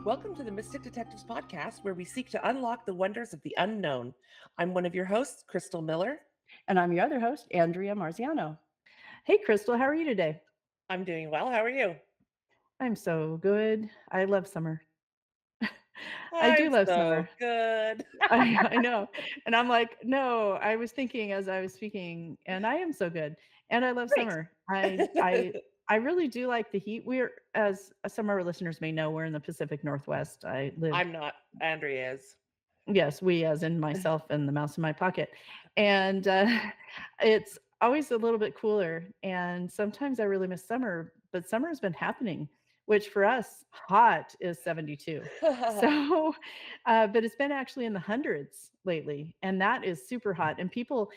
Welcome to the Mystic Detectives podcast, where we seek to unlock the wonders of the unknown. I'm one of your hosts, Crystal Miller. And I'm your other host, Andrea Marziano. Hey, Crystal, how are you today? I'm doing well. How are you? I'm so good. I love summer. I do I'm love so summer. good. I know. And I'm like, no, I was thinking as I was speaking, and I am so good. And I love Great. summer. I really do like the heat. We're, as some of our listeners may know, we're in the Pacific Northwest. I live, I'm not. Andrea is. yes, we as in myself and the mouse in my pocket. And it's always a little bit cooler. And sometimes I really miss summer, but summer has been happening, which for us, hot is 72. So, but it's been actually in the hundreds lately. And that is super hot. And people,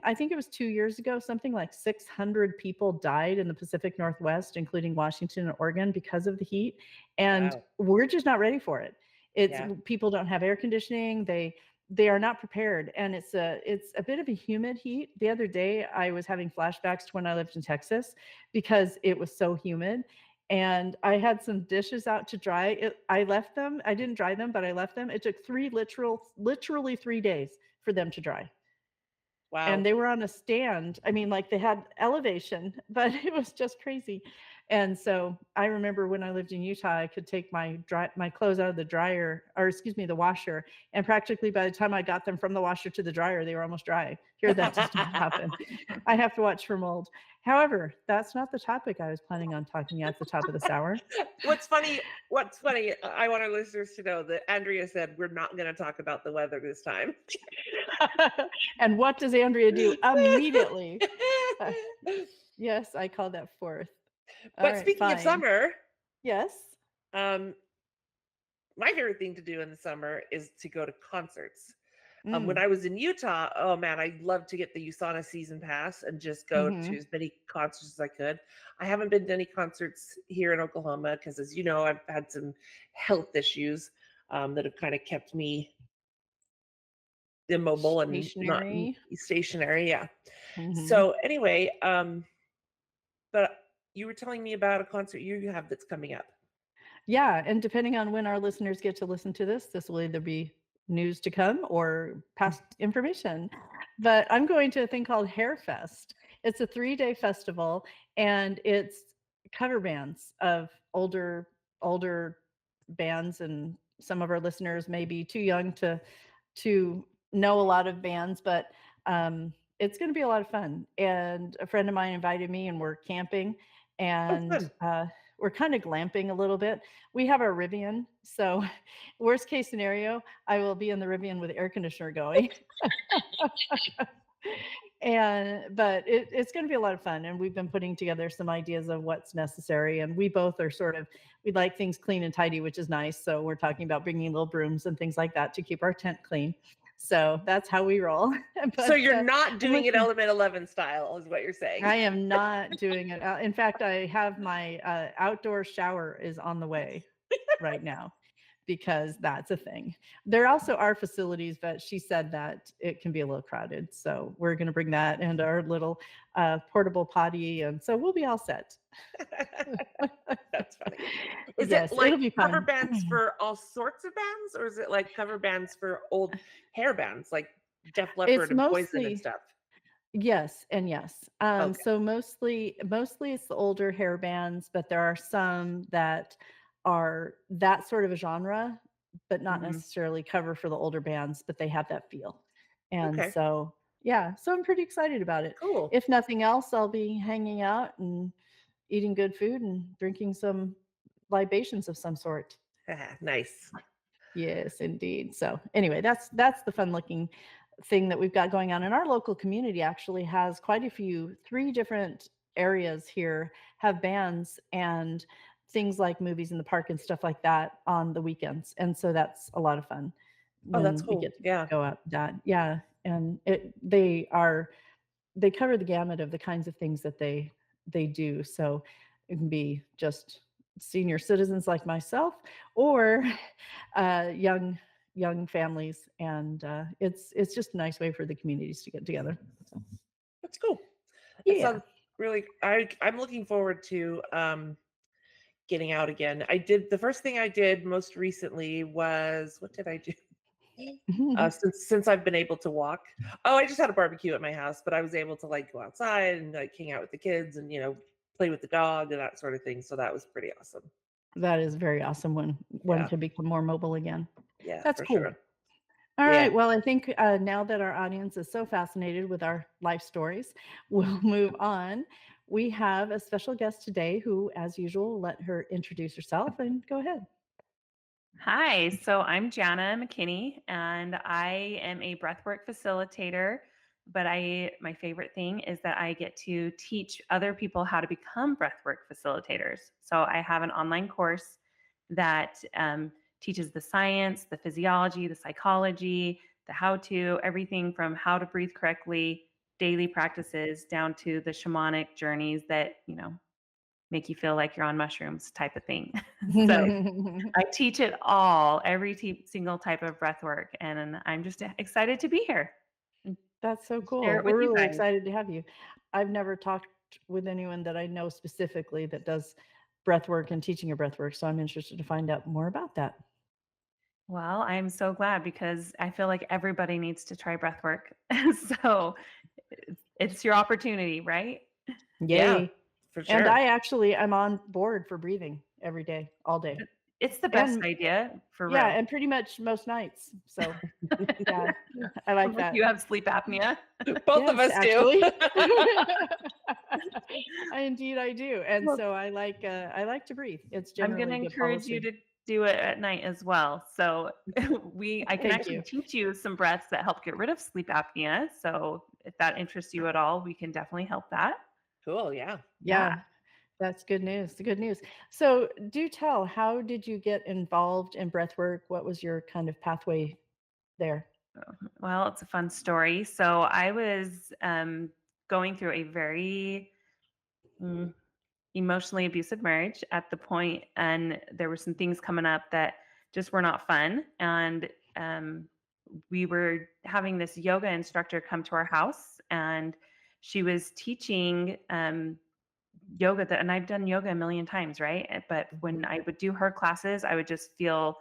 I think it was 2 years ago, something like 600 people died in the Pacific Northwest, including Washington and Oregon, because of the heat. And Wow. we're just not ready for it. It's Yeah. people don't have air conditioning. They are not prepared, and it's a bit of a humid heat. The other day I was having flashbacks to when I lived in Texas because it was so humid, and I had some dishes out to dry. I left them. I didn't dry them, but I left them. It took literally 3 days for them to dry, and Wow. they were on a stand. I mean, like, they had elevation, but it was just crazy. And so I remember when I lived in Utah, I could take my clothes out of the dryer, or excuse me, the washer, and practically by the time I got them from the washer to the dryer, they were almost dry. Here, that does not happen. I have to watch for mold. However, that's not the topic I was planning on talking at the top of this hour. What's funny, I want our listeners to know that Andrea said we're not going to talk about the weather this time. And what does Andrea do immediately? Uh, yes, I call that forth. All But right, speaking of fine. summer, Yes. um, my favorite thing to do in the summer is to go to concerts. When Mm. I was in Utah, oh man, I loved to get the USANA season pass and just go to Mhm. as many concerts as I could. I haven't been to any concerts here in Oklahoma because, as you know, I've had some health issues that have kind of kept me immobile and not Stationary. stationary. Yeah. Mhm. So anyway, but you were telling me about a concert you have that's coming up. Yeah, and depending on when our listeners get to listen to this, this will either be news to come or past information. But I'm going to a thing called Hair Fest. It's a 3-day festival, and it's cover bands of older bands, and some of our listeners may be too young to know a lot of bands, but it's going to be a lot of fun. And a friend of mine invited me, and we're camping, Oh, and fun. we're kind of glamping a little bit. We have our Rivian, so worst case scenario, I will be in the Rivian with the air conditioner going. And but it's going to be a lot of fun, and we've been putting together some ideas of what's necessary, and we both are sort of, we like things clean and tidy, which is nice. So we're talking about bringing little brooms and things like that to keep our tent clean. So that's how we roll. So But you're not I'm doing it looking, Element 11 style, is what you're saying. I am not doing it. In fact, I have my outdoor shower is on the way right now, because that's a thing. There also are facilities, but she said that it can be a little crowded. So we're going to bring that and our little portable potty. And so we'll be all set. That's funny. Is it Yes, like it'll be cover fun. bands for all sorts of bands, or is it like cover bands for old hair bands like Def It's Leppard and Poison and mostly, stuff? yes and yes. Okay. So mostly it's the older hair bands, but there are some that are that sort of a genre, but not Hmm. necessarily cover for the older bands, but they have that feel. And Okay. so, yeah, so I'm pretty excited about it. Cool. If nothing else, I'll be hanging out and eating good food and drinking some libations of some sort. Nice. Yes, indeed. So anyway, that's the fun looking thing that we've got going on. And our local community actually has quite a few, 3 different areas here have bands and things like movies in the park and stuff like that on the weekends. And so that's a lot of fun Oh, that's when we cool. get to Yeah. go out that. Yeah. And they cover the gamut of the kinds of things that they do. So it can be just senior citizens like myself, or young families, and it's just a nice way for the communities to get together. So, That's cool. That yeah. sounds really I'm looking forward to getting out again. The first thing I did most recently was, what did I do? Since I've been able to walk. Oh, I just had a barbecue at my house, but I was able to like go outside and like hang out with the kids and play with the dog and that sort of thing. So that was pretty awesome. That is very awesome when one Yeah, can become more mobile again. yeah, That's for cool. sure. All Yeah. right. Well, I think now that our audience is so fascinated with our life stories, we'll move on. We have a special guest today who, as usual, will let her introduce herself and go ahead. Hi, so I'm Jana McKinney, and I am a breathwork facilitator. But my favorite thing is that I get to teach other people how to become breathwork facilitators. So I have an online course that teaches the science, the physiology, the psychology, the how-to, everything from how to breathe correctly, daily practices, down to the shamanic journeys that make you feel like you're on mushrooms, type of thing. So I teach it all, every single type of breath work, and I'm just excited to be here and That's so share cool. it with We're you really guys. excited to have you. I've never talked with anyone that I know specifically that does breath work and teaching of breath work. So I'm interested to find out more about that. Well, I'm so glad because I feel like everybody needs to try breath work. So it's your opportunity, right? Yeah, Yay. for And sure. I actually am on board for breathing every day, all day. It's the best And idea for yeah, real. and pretty much most nights. So yeah, I like Unless that. you have sleep apnea. Both of Yes, us do. actually. I do. And Well, so I like to breathe. It's I'm going generally to good encourage you policy. to do it at night as well. So I can Thank actually you. teach you some breaths that help get rid of sleep apnea. So if that interests you at all, we can definitely help that. Cool. Yeah. Yeah. Yeah, that's good news. The good news. So do tell, how did you get involved in breath work? What was your kind of pathway there? Well, it's a fun story. So I was going through a very mm, emotionally abusive marriage at the point, and there were some things coming up that just were not fun. And we were having this yoga instructor come to our house, and she was teaching yoga that, and I've done yoga a million times, right? But when Mhm. I would do her classes, I would just feel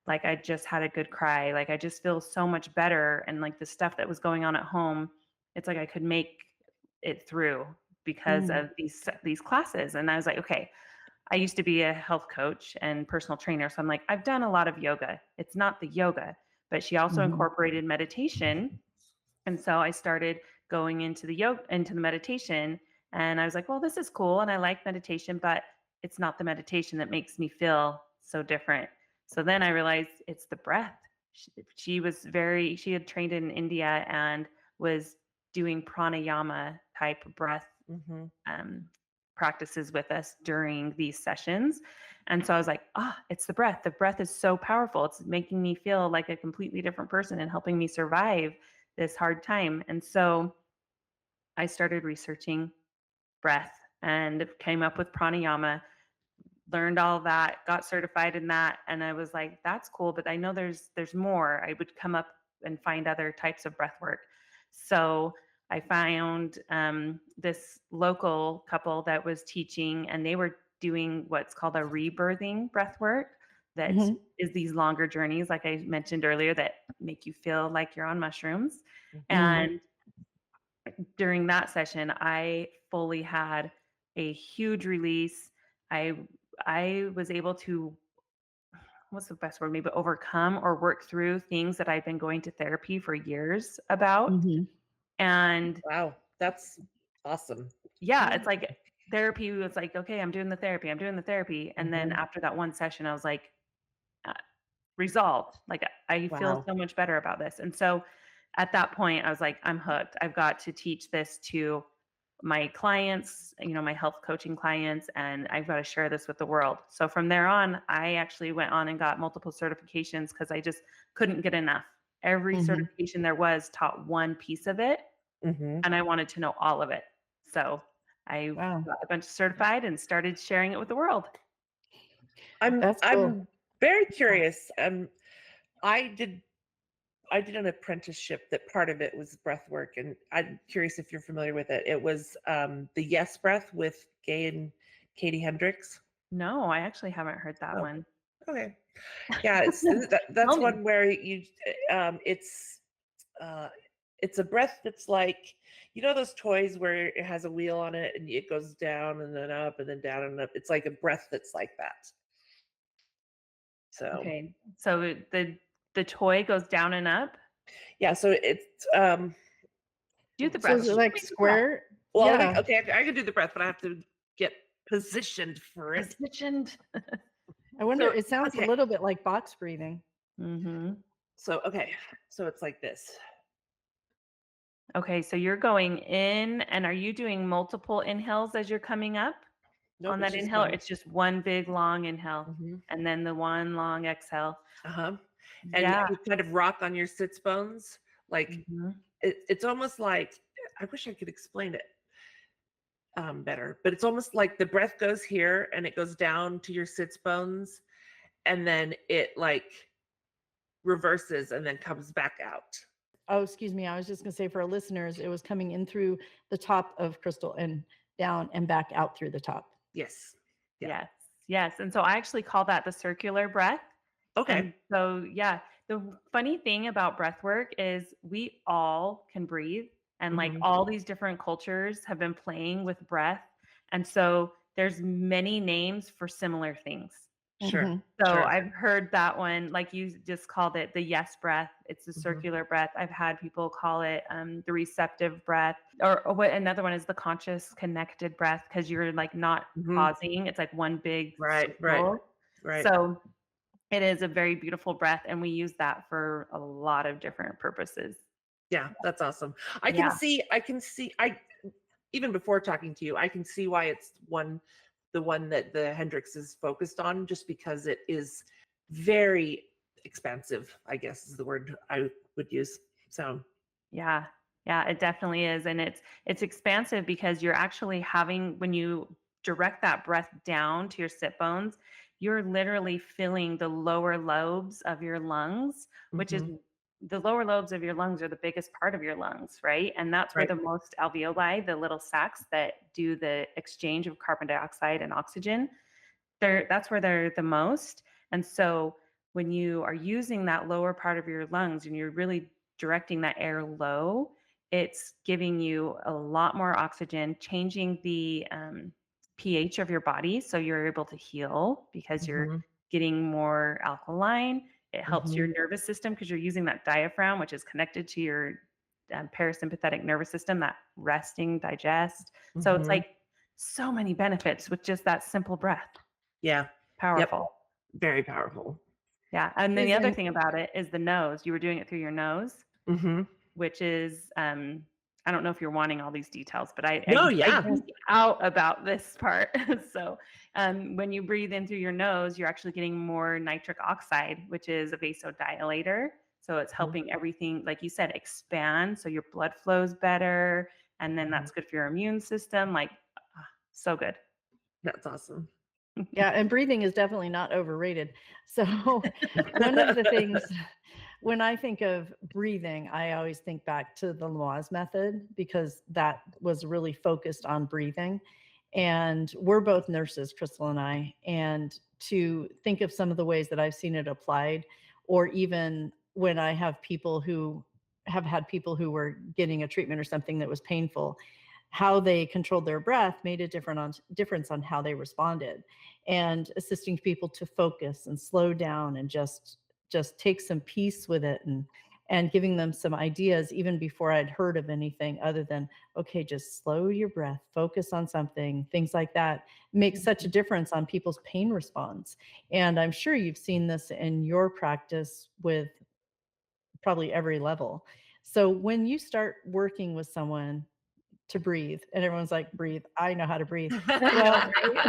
like I just had a good cry. Like I just feel so much better. And like the stuff that was going on at home, it's like I could make it through because Mm, of these classes. And I was like, okay, I used to be a health coach and personal trainer. So I'm like, I've done a lot of yoga. It's not the yoga, but she also mhm, incorporated meditation. And so I started going into the yoga, into the meditation. And I was like, well, this is cool. And I like meditation, but it's not the meditation that makes me feel so different. So then I realized it's the breath. She had trained in India and was doing pranayama type breath Mhm. um, practices with us during these sessions. And so I was like, it's the breath. The breath is so powerful. It's making me feel like a completely different person and helping me survive this hard time. And so I started researching breath and came up with pranayama, learned all that, got certified in that, and I was like, that's cool, but I know there's more. I would come up and find other types of breath work. So I found this local couple that was teaching, and they were doing what's called a rebirthing breath work that mhm, is these longer journeys, like I mentioned earlier, that make you feel like you're on mushrooms. Mhm. mhm, And during that session, I fully had a huge release. I I was able to, what's the best word, maybe overcome or work through things that I've been going to therapy for years about. mhm, And Wow. That's awesome. yeah, it's like therapy was like, okay, I'm doing the therapy, I'm doing the therapy. And then Mhm. after that one session, I was like, uh, resolved. Like I feel Wow. so much better about this. And so at that point, I was like, I'm hooked. I've got to teach this to my clients, my health coaching clients, and I've got to share this with the world. So from there on, I actually went on and got multiple certifications because I just couldn't get enough. Every mhm. certification there was taught one piece of it, Mhm. and I wanted to know all of it. So I Wow, got a bunch certified and started sharing it with the world. I'm that's cool. I'm very curious. I did I did an apprenticeship that part of it was breath work, and I'm curious if you're familiar with it. It was the Yes Breath with Gay and Katie Hendricks. No, I actually haven't heard that Oh, one. okay. Yeah, that's Tell me. one where uh, it's a breath that's like, those toys where it has a wheel on it and it goes down and then up and then down and up. It's like a breath that's like that. So Okay. So the toy goes down and up. yeah, so it's Do the So breath. is it Show like me the breath. square? well, Yeah. okay, I can do the breath, but I have to get positioned for it. Positioned. I wonder, So it sounds a okay, little bit like box breathing. Mm-hmm. so okay, so it's like this. Okay, so you're going in, and are you doing multiple inhales as you're coming up Nope, on it's that just inhale? Or one. it's just one big long inhale Hmm. and then the one long exhale. Uh-huh. And Yeah. you kind of rock on your sits bones. Like Mm-hmm. it's almost like, I wish I could explain it better, but it's almost like the breath goes here and it goes down to your sits bones, and then it like reverses and then comes back out. Oh, excuse me. I was just going to say for our listeners, it was coming in through the top of Crystal and down and back out through the top. Yes. Yeah. Yes. Yes. And so I actually call that the circular breath. Okay. And so, yeah, the funny thing about breath work is we all can breathe, and like Mhm. all these different cultures have been playing with breath. And so there's many names for similar things. Sure. Mhm. So Sure. I've heard that one, like you just called it the yes breath. It's the Mhm. circular breath. I've had people call it the receptive breath, or what another one is the conscious connected breath, because you're like not Mhm. pausing. It's like one big Right. circle. Right. So it is a very beautiful breath, and we use that for a lot of different purposes. Yeah, that's awesome. Yeah. I even before talking to you, I can see why it's the one that the Hendrix is focused on, just because it is very expansive, I guess is the word I would use. So Yeah. Yeah, it definitely is. And it's expansive because you're actually having, when you direct that breath down to your sit bones, you're literally filling the lower lobes of your lungs, which is mhm. the lower lobes of your lungs are the biggest part of your lungs, right? And that's where Right. the most alveoli, the little sacs that do the exchange of carbon dioxide and oxygen, that's where they're the most. And so when you are using that lower part of your lungs and you're really directing that air low, it's giving you a lot more oxygen, changing the pH of your body. So you're able to heal because you're Mhm. getting more alkaline. It helps your Mhm. nervous system because you're using that diaphragm, which is connected to your parasympathetic nervous system, that resting, digest. So it's Mhm. like so many benefits with just that simple breath. Yeah. Yep. Powerful. Very powerful. Yeah. And then the other Isn't thing about it is the nose. You were doing it through your nose, Mhm. which is I don't know if you're wanting all these details, but No, I yeah. geek out about this part. So when you breathe in through your nose, you're actually getting more nitric oxide, which is a vasodilator. So it's Mhm. helping everything, like you said, expand. So your blood flows better. And then Mhm. that's good for your immune system. Like, so good. That's awesome. Yeah, and breathing is definitely not overrated. So one of the things when I think of breathing, I always think back to the Lamaze method because that was really focused on breathing. And we're both nurses, Crystal and I, and to think of some of the ways that I've seen it applied, or even when I have people who have had people who were getting a treatment or something that was painful, how they controlled their breath made a difference on how they responded, and assisting people to focus and slow down and just take some peace with it, and giving them some ideas even before I'd heard of anything other than, okay, just slow your breath, focus on something, things like that makes such a difference on people's pain response. And I'm sure you've seen this in your practice with probably every level. So when you start working with someone to breathe, and everyone's like, breathe, I know how to breathe. I know, Well, right?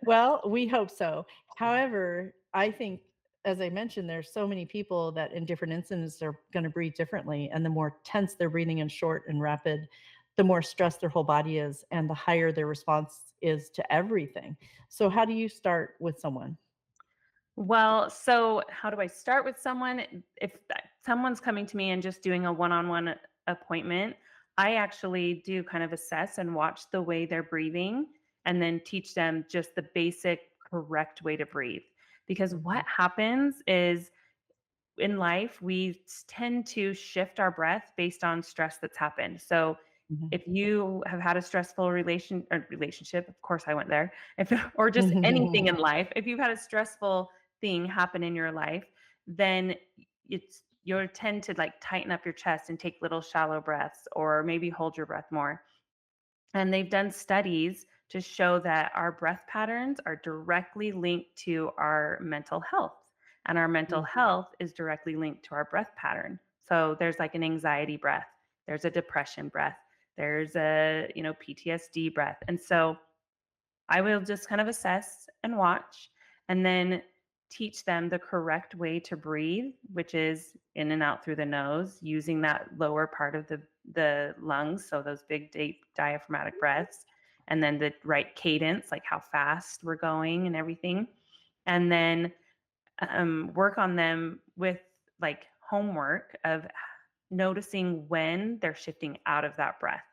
well, we hope so. However, I think, as I mentioned, there's so many people that in different instances are going to breathe differently. And the more tense they're breathing and short and rapid, the more stressed their whole body is and the higher their response is to everything. So how do you start with someone? Well, so how do I start with someone? If someone's coming to me and just doing a one-on-one appointment, I actually do kind of assess and watch the way they're breathing and then teach them just the basic correct way to breathe. Because what happens is in life, we tend to shift our breath based on stress that's happened. So Mhm. if you have had a stressful relationship, of course I went there, if, or just anything in life, if you've had a stressful thing happen in your life, then you'll tend to like tighten up your chest and take little shallow breaths, or maybe hold your breath more. And they've done studies to show that our breath patterns are directly linked to our mental health. And our mental health is directly linked to our breath pattern. So there's like an anxiety breath, there's a depression breath, there's a, PTSD breath. And so I will just kind of assess and watch, and then teach them the correct way to breathe, which is in and out through the nose, using that lower part of the lungs, so those big deep diaphragmatic breaths, and then the right cadence, like how fast we're going and everything. And then work on them with like homework of noticing when they're shifting out of that breath.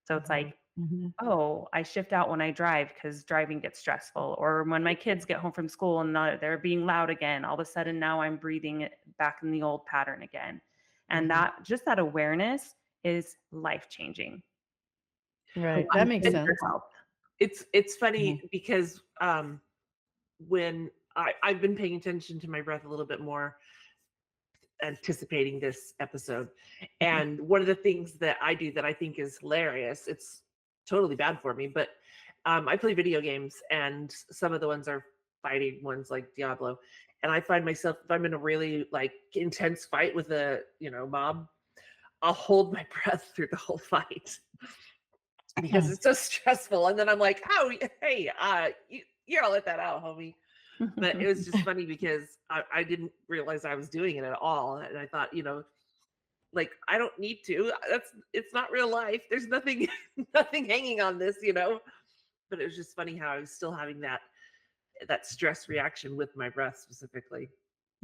So it's like, Mhm. oh, I shift out when I drive because driving gets stressful. Or when my kids get home from school and they're being loud again, all of a sudden now I'm breathing it back in the old pattern again. And that awareness is life changing. Right. That makes And sense. it's funny Mhm. because when I've been paying attention to my breath a little bit more, anticipating this episode. And one of the things that I do that I think is hilarious, it's totally bad for me, but I play video games, and some of the ones are fighting ones like Diablo. And I find myself, if I'm in a really like intense fight with a mob, I'll hold my breath through the whole fight because it's so stressful. And then I'm like, oh, hey, you gotta let that out, homie. But it was just funny because I didn't realize I was doing it at all. And I thought, like, I don't need to. It's not real life. There's nothing nothing hanging on this, But it was just funny how I was still having that stress reaction with my breath specifically.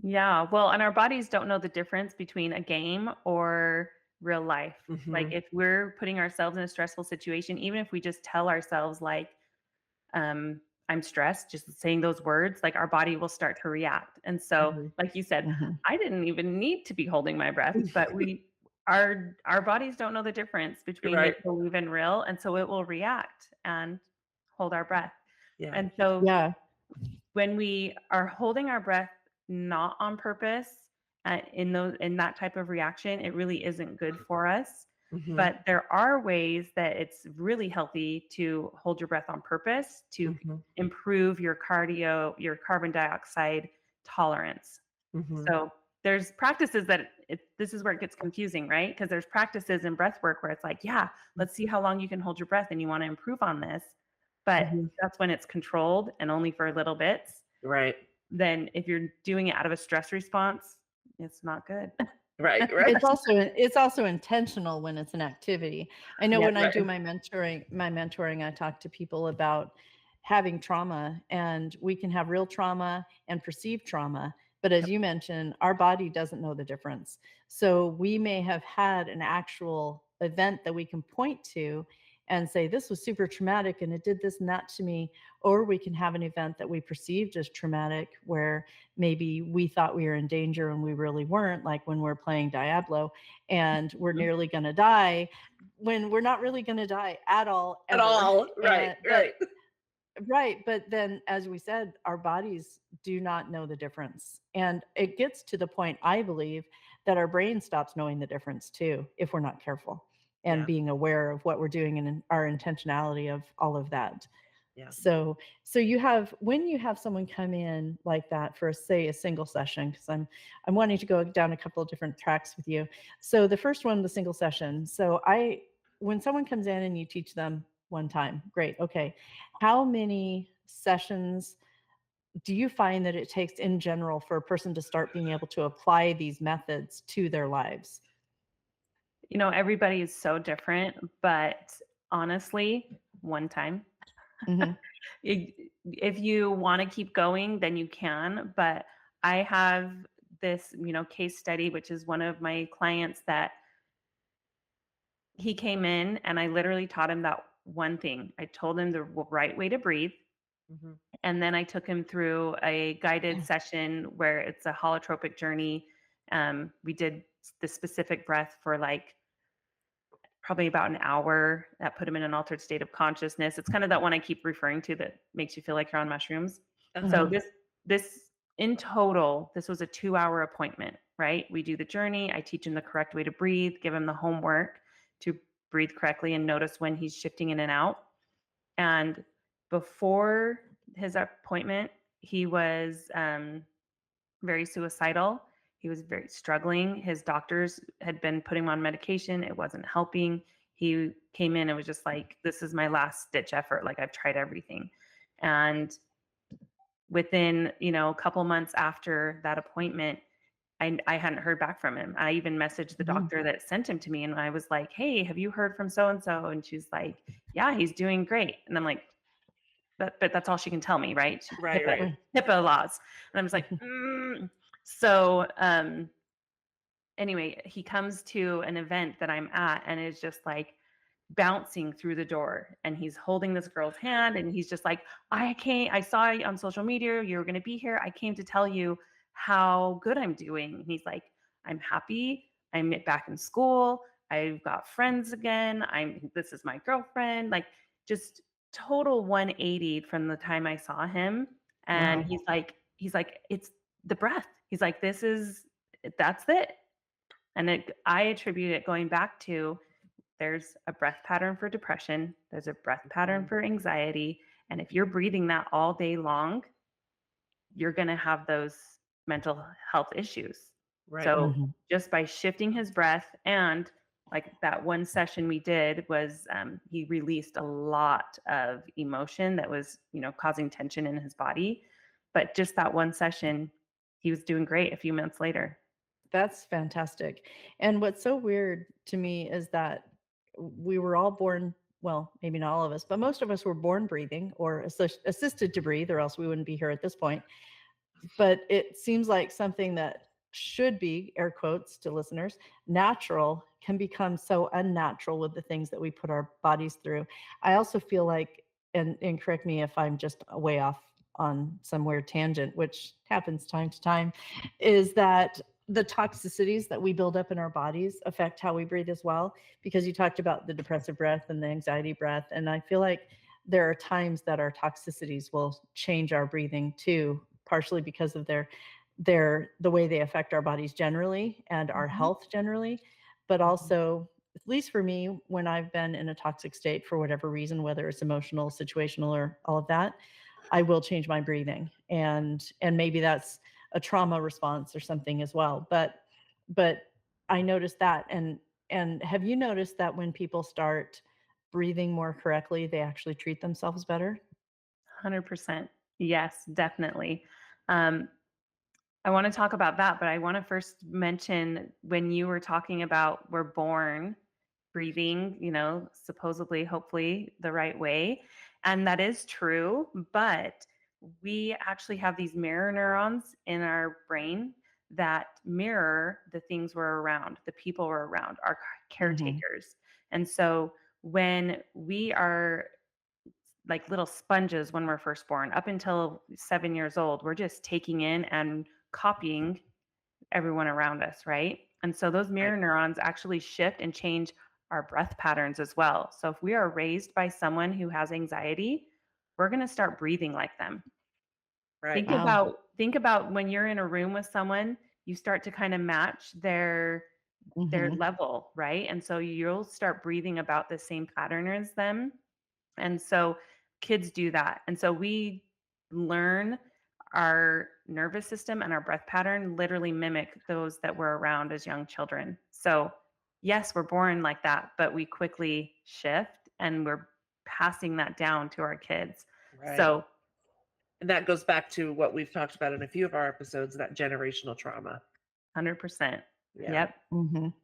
Yeah, well, and our bodies don't know the difference between a game or real life. Like Hmm. if we're putting ourselves in a stressful situation, even if we just tell ourselves like, I'm stressed, just saying those words, like our body will start to react. And so, Hmm. like you said, Mhm. I didn't even need to be holding my breath, but our bodies don't know the difference between Right. make believe and real, and so it will react and hold our breath. Yeah. And so Yeah. when we are holding our breath not on purpose, in that type of reaction, it really isn't good for us. Hmm. But there are ways that it's really healthy to hold your breath on purpose to Hmm. improve your your carbon dioxide tolerance. Hmm. So there's practices that this is where it gets confusing, right? Because there's practices in breath work where it's like, yeah, let's see how long you can hold your breath and you want to improve on this. But Hmm. that's when it's controlled and only for little bits. Right. Then if you're doing it out of a stress response, it's not good. Right. Right. It's also intentional when it's an activity. I know Yeah. when I Right. do my mentoring, I talk to people about having trauma, and we can have real trauma and perceived trauma. But as you mentioned, our body doesn't know the difference. So we may have had an actual event that we can point to and say, this was super traumatic and it did this and that to me. Or we can have an event that we perceived as traumatic where maybe we thought we were in danger and we really weren't, like when we're playing Diablo and we're nearly going to die, when we're not really going to die at all, At ever. all. Right. And but Right. right, but then as we said, our bodies do not know the difference, and it gets to the point, I believe, that our brain stops knowing the difference too if we're not careful and Yeah. being aware of what we're doing and our intentionality of all of that. Yeah. So you have, when you have someone come in like that for, say, a single session, because I'm wanting to go down a couple of different tracks with you. So the first one, the single session. So when someone comes in and you teach them one time, great, okay. How many sessions do you find that it takes in general for a person to start being able to apply these methods to their lives? Everybody is so different, but honestly, one time. Hmm. If you want to keep going, then you can. But I have this, case study, which is one of my clients that he came in and I literally taught him that one thing. I told him the right way to breathe. Mhm. And then I took him through a guided session where it's a holotropic journey. We did the specific breath for like probably about an hour. That put him in an altered state of consciousness. It's kind of that one I keep referring to that makes you feel like you're on mushrooms. So Uh-huh. this in total, this was a 2-hour appointment, right? We do the journey. I teach him the correct way to breathe, give him the homework to breathe correctly and notice when he's shifting in and out. And before his appointment, he was very suicidal. He was very struggling. His doctors had been putting him on medication. It wasn't helping. He came in and was just like, this is my last ditch effort. Like, I've tried everything. And within, a couple months after that appointment, I hadn't heard back from him. I even messaged the Mhm. doctor that sent him to me and I was like, hey, have you heard from so and so? And she's like, yeah, he's doing great. And I'm like, but that's all she can tell me, right? Right, right. HIPAA laws. And I was like, So anyway, he comes to an event that I'm at and is just like bouncing through the door and he's holding this girl's hand and he's just like, I saw you on social media, you were going to be here. I came to tell you how good I'm doing. And he's like, I'm happy. I'm back in school. I've got friends again. This is my girlfriend. Like, just total 180 from the time I saw him. And Wow. he's like, it's the breath. He's like, that's it. And I attribute it going back to, there's a breath pattern for depression, there's a breath pattern Mhm. for anxiety. And if you're breathing that all day long, you're going to have those mental health issues. Right. So Mhm. just by shifting his breath, and like that one session we did was he released a lot of emotion that was, causing tension in his body. But just that one session, he was doing great a few months later. That's fantastic. And what's so weird to me is that we were all born, well, maybe not all of us, but most of us were born breathing or assisted to breathe, or else we wouldn't be here at this point. But it seems like something that should be, air quotes to listeners, natural can become so unnatural with the things that we put our bodies through. I also feel like, and correct me if I'm just way off on some weird tangent, which happens time to time, is that the toxicities that we build up in our bodies affect how we breathe as well. Because you talked about the depressive breath and the anxiety breath. And I feel like there are times that our toxicities will change our breathing too, partially because of the way they affect our bodies generally and our Mhm. health generally, but also, at least for me, when I've been in a toxic state for whatever reason, whether it's emotional, situational, or all of that, I will change my breathing. And maybe that's a trauma response or something as well. But I noticed that. And have you noticed that when people start breathing more correctly, they actually treat themselves better? 100%. Yes, definitely. Um, I want to talk about that, but I want to first mention when you were talking about we're born breathing, supposedly, hopefully, the right way. And that is true, but we actually have these mirror neurons in our brain that mirror the things we're around, the people we're around, our Mhm. caretakers. And so when we are like little sponges when we're first born, up until 7 years old, we're just taking in and copying everyone around us, right? And so those Right. mirror neurons actually shift and change our breath patterns as well. So if we are raised by someone who has anxiety, we're going to start breathing like them. Right. Think about when you're in a room with someone, you start to kind of match their Mhm. level, right? And so you'll start breathing about the same pattern as them. And so kids do that. And so we learn our nervous system and our breath pattern literally mimic those that we're around as young children. So, yes, we're born like that, but we quickly shift and we're passing that down to our kids. Right. So, And that goes back to what we've talked about in a few of our episodes, that generational trauma. 100%. Yeah. Yep. Mhm.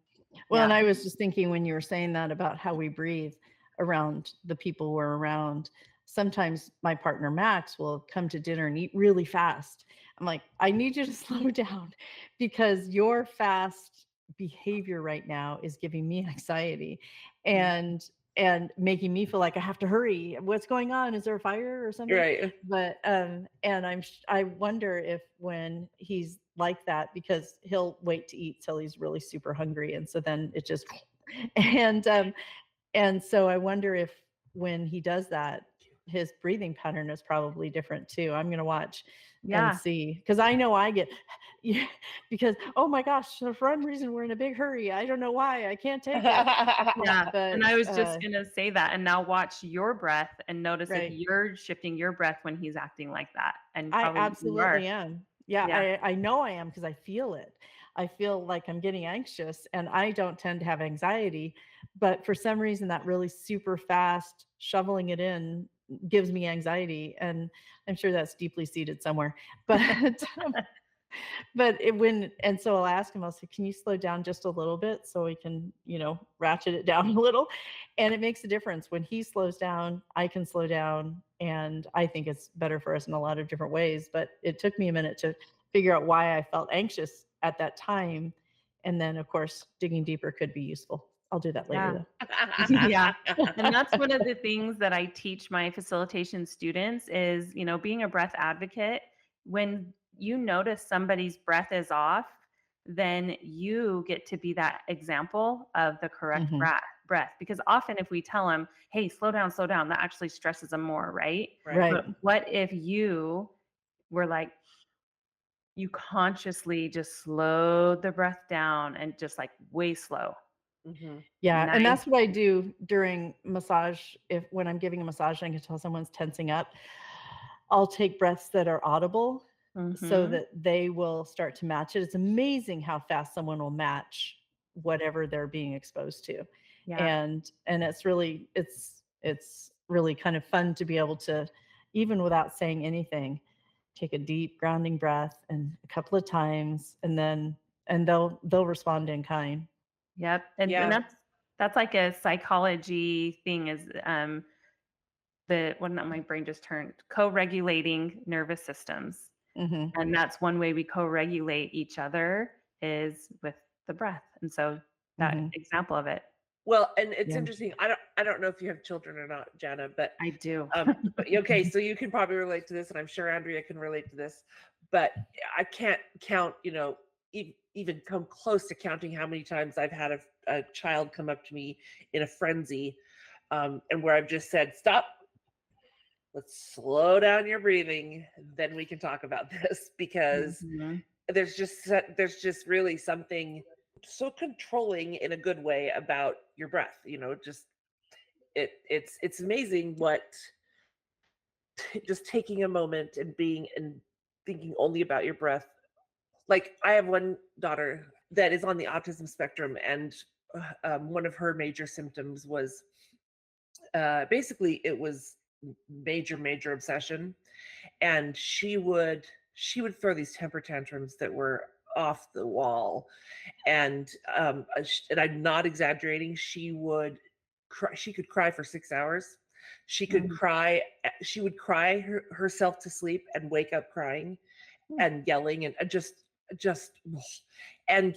Well, Yeah. and I was just thinking when you were saying that about how we breathe around the people we're around. Sometimes my partner Max will come to dinner and eat really fast. I'm like, I need you to slow down because your fast behavior right now is giving me anxiety. Mhm. And and making me feel like I have to hurry. What's going on? Is there a fire or something? Right. But and I wonder if when he's like that, because he'll wait to eat till he's really super hungry, and so then it just and so I wonder if when he does that, his breathing pattern is probably different too. I'm gonna watch and Yeah. see, because I know I get yeah, because oh my gosh, for one reason we're in a big hurry. I don't know why. I can't take it. Yeah. But And I was just going to say that. And now watch your breath and notice if right. you're shifting your breath when he's acting like that. And I probably you are. absolutely am. Yeah, Yeah. I know I am because I feel it. I feel like I'm getting anxious, and I don't tend to have anxiety, but for some reason that really super fast shoveling it in gives me anxiety, and I'm sure that's deeply seated somewhere. But but it when and so I'll ask him, I'll say, "Can you slow down just a little bit so we can, ratchet it down a little?" And it makes a difference. When he slows down, I can slow down, and I think it's better for us in a lot of different ways. But it took me a minute to figure out why I felt anxious at that time. And then, of course, digging deeper could be useful. I'll do that Yeah. later, Yeah. though. And that's one of the things that I teach my facilitation students is, being a breath advocate. When you notice somebody's breath is off, then you get to be that example of the correct Mhm. breath. Because often if we tell them, hey, slow down, that actually stresses them more, right? Right. Right. But what if you were like, you consciously just slowed the breath down and just like way slow. Mhm. Yeah, and Nice. that's what I do during massage. If when I'm giving a massage, I can tell someone's tensing up, I'll take breaths that are audible so Mm-hmm. that they will start to match it. It's amazing how fast someone will match whatever they're being exposed to. Yeah. And it's really kind of fun to be able to, even without saying anything, take a deep grounding breath and a couple of times, and they'll respond in kind. Yep, and Yeah. that's like a psychology thing is, the what not my brain just turned co-regulating nervous systems, Mhm. and that's one way we co-regulate each other is with the breath, and so that Mhm. example of it. Well, and it's Yeah. interesting. I don't know if you have children or not, Jana, but I do. okay, so you can probably relate to this, and I'm sure Andrea can relate to this. But I can't count, even come close to counting how many times I've had a child come up to me in a frenzy, and where I've just said, "Stop, let's slow down your breathing, then we can talk about this," because Mhm. there's just really something so controlling in a good way about your breath. Just it's amazing what just taking a moment and being and thinking only about your breath. Like, I have one daughter that is on the autism spectrum, and one of her major symptoms was basically it was major obsession, and she would throw these temper tantrums that were off the wall. And I'm not exaggerating, she could cry for 6 hours. She could Mhm. cry, she would cry herself to sleep and wake up crying Hmm. and yelling, and just and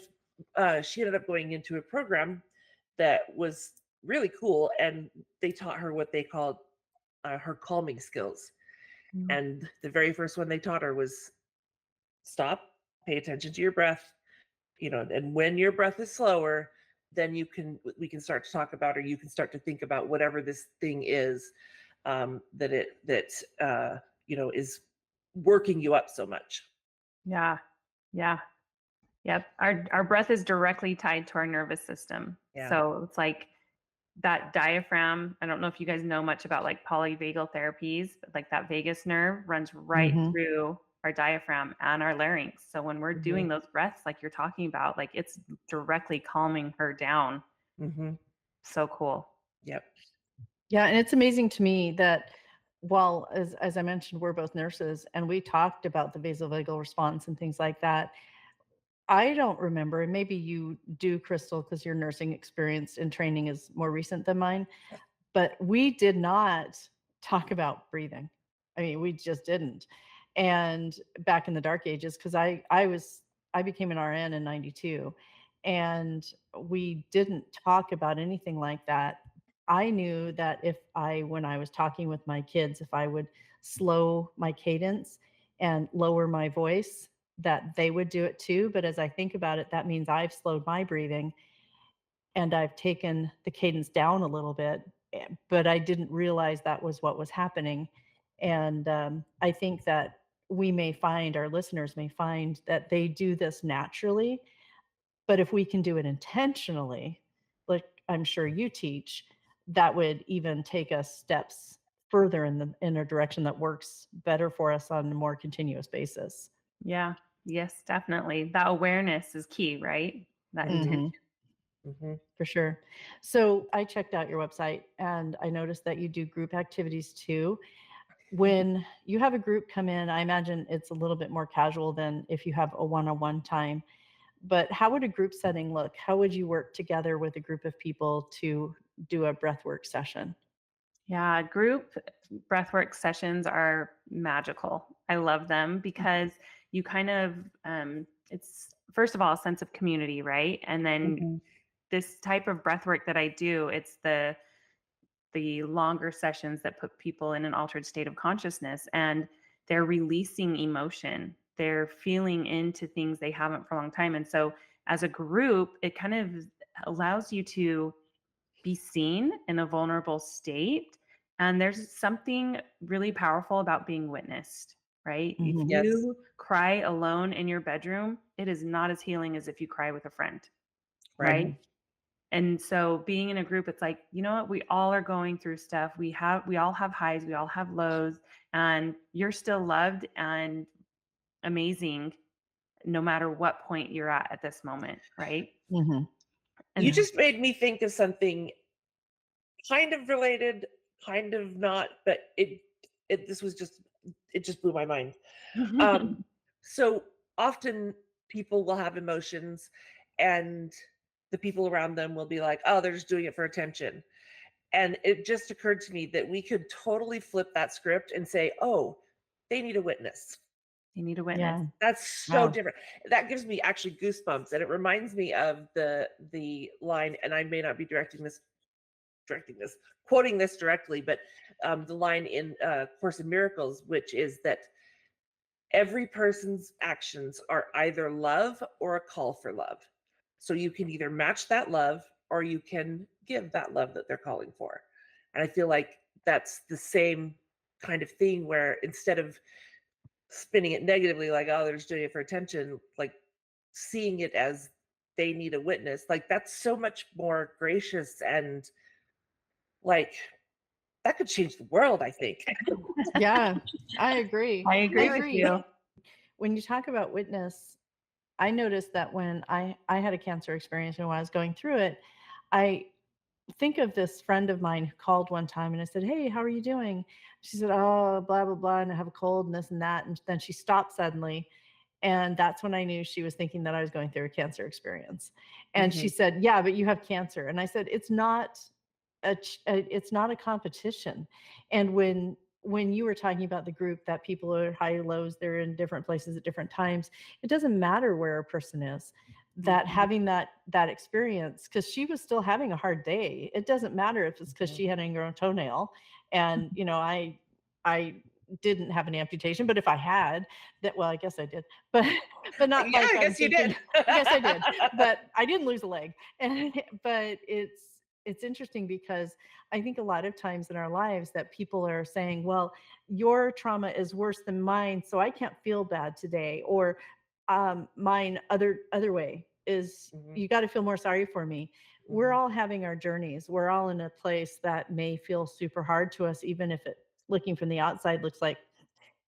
she ended up going into a program that was really cool, and they taught her what they called her calming skills. Mm. And the very first one they taught her was stop, pay attention to your breath, and when your breath is slower, then we can start to talk about, or you can start to think about whatever this thing is, that is working you up so much. Yeah. Yeah. Yep. Our breath is directly tied to our nervous system. Yeah. So it's like that diaphragm. I don't know if you guys know much about like polyvagal therapies, but like that vagus nerve runs right Mhm. through our diaphragm and our larynx. So when we're Hmm. doing those breaths, like you're talking about, like it's directly calming her down. Hmm. So cool. Yep. Yeah, and it's amazing to me that while, as I mentioned, we're both nurses and we talked about the vasovagal response and things like that. I don't remember, and maybe you do, Crystal, because your nursing experience and training is more recent than mine, but we did not talk about breathing. I mean, we just didn't. And back in the dark ages, because I became an RN in '92, and we didn't talk about anything like that I knew that when I was talking with my kids, if I would slow my cadence and lower my voice, that they would do it too. But as I think about it, that means I've slowed my breathing and I've taken the cadence down a little bit, but I didn't realize that was what was happening. And I think that our listeners may find that they do this naturally, but if we can do it intentionally, like I'm sure you teach, that would even take us steps further in a direction that works better for us on a more continuous basis. Yeah. Yes, definitely. That awareness is key, right? That Hmm. intention. Mhm. For sure. So I checked out your website and I noticed that you do group activities too. When you have a group come in, I imagine it's a little bit more casual than if you have a one-on-one time. But how would a group setting look? How would you work together with a group of people to do a breathwork session? Yeah, group breathwork sessions are magical. I love them because you kind of it's first of all a sense of community, right? And then Mhm. this type of breathwork that I do, it's the longer sessions that put people in an altered state of consciousness, and they're releasing emotion. They're feeling into things they haven't for a long time. And so as a group, it kind of allows you to be seen in a vulnerable state. And there's something really powerful about being witnessed, right? If Mhm. Yes. you cry alone in your bedroom, it is not as healing as if you cry with a friend, Right. right? Mhm. And so being in a group, it's like, you know what? We all are going through stuff. We all have highs, we all have lows, and you're still loved and amazing no matter what point you're at this moment, right? Mhm. You And just made me think of something kind of related, kind of not, but it this was just it just blew my mind. Um, so often people will have emotions and the people around them will be like, "Oh, they're just doing it for attention." And it just occurred to me that we could totally flip that script and say, "Oh, they need a witness." you need a witness. Yeah. That's so Wow. different. That gives me actually goosebumps, and it reminds me of the line, and I may not be directing this, quoting this directly, but the line in Course in Miracles, which is that every person's actions are either love or a call for love. So you can either match that love or you can give that love that they're calling for. And I feel like that's the same kind of thing where instead of spinning it negatively, like, oh, they're just doing it for attention, like seeing it as they need a witness, like that's so much more gracious and like that could change the world, I think. Yeah. I agree. I I agree with agree. you. When you talk about witness, I noticed that when I had a cancer experience and when I was going through it, I think of this friend of mine who called one time and I said, "Hey, how are you doing?" She said, "Oh, blah, blah, blah. And I have a cold and this and that." And then she stopped suddenly. And that's when I knew she was thinking that I was going through a cancer experience. And she Mhm, said, "Yeah, but you have cancer." And I said, it's not a competition." And when you were talking about the group that people are high lows, they're in different places at different times. It doesn't matter where a person is. That Mhm. having that experience, because she was still having a hard day. It doesn't matter if it's because mhm. she had an ingrown toenail, and I didn't have an amputation, but if I had, that well, I guess I did, but but not Yeah, like I I'm guess you did. thinking. I guess I did, but I didn't lose a leg. And but it's interesting because I think a lot of times in our lives that people are saying, well, your trauma is worse than mine, so I can't feel bad today, or mine other way is Mhm, you got to feel more sorry for me. We're mhm. all having our journeys. We're all in a place that may feel super hard to us, even if it looking from the outside looks like,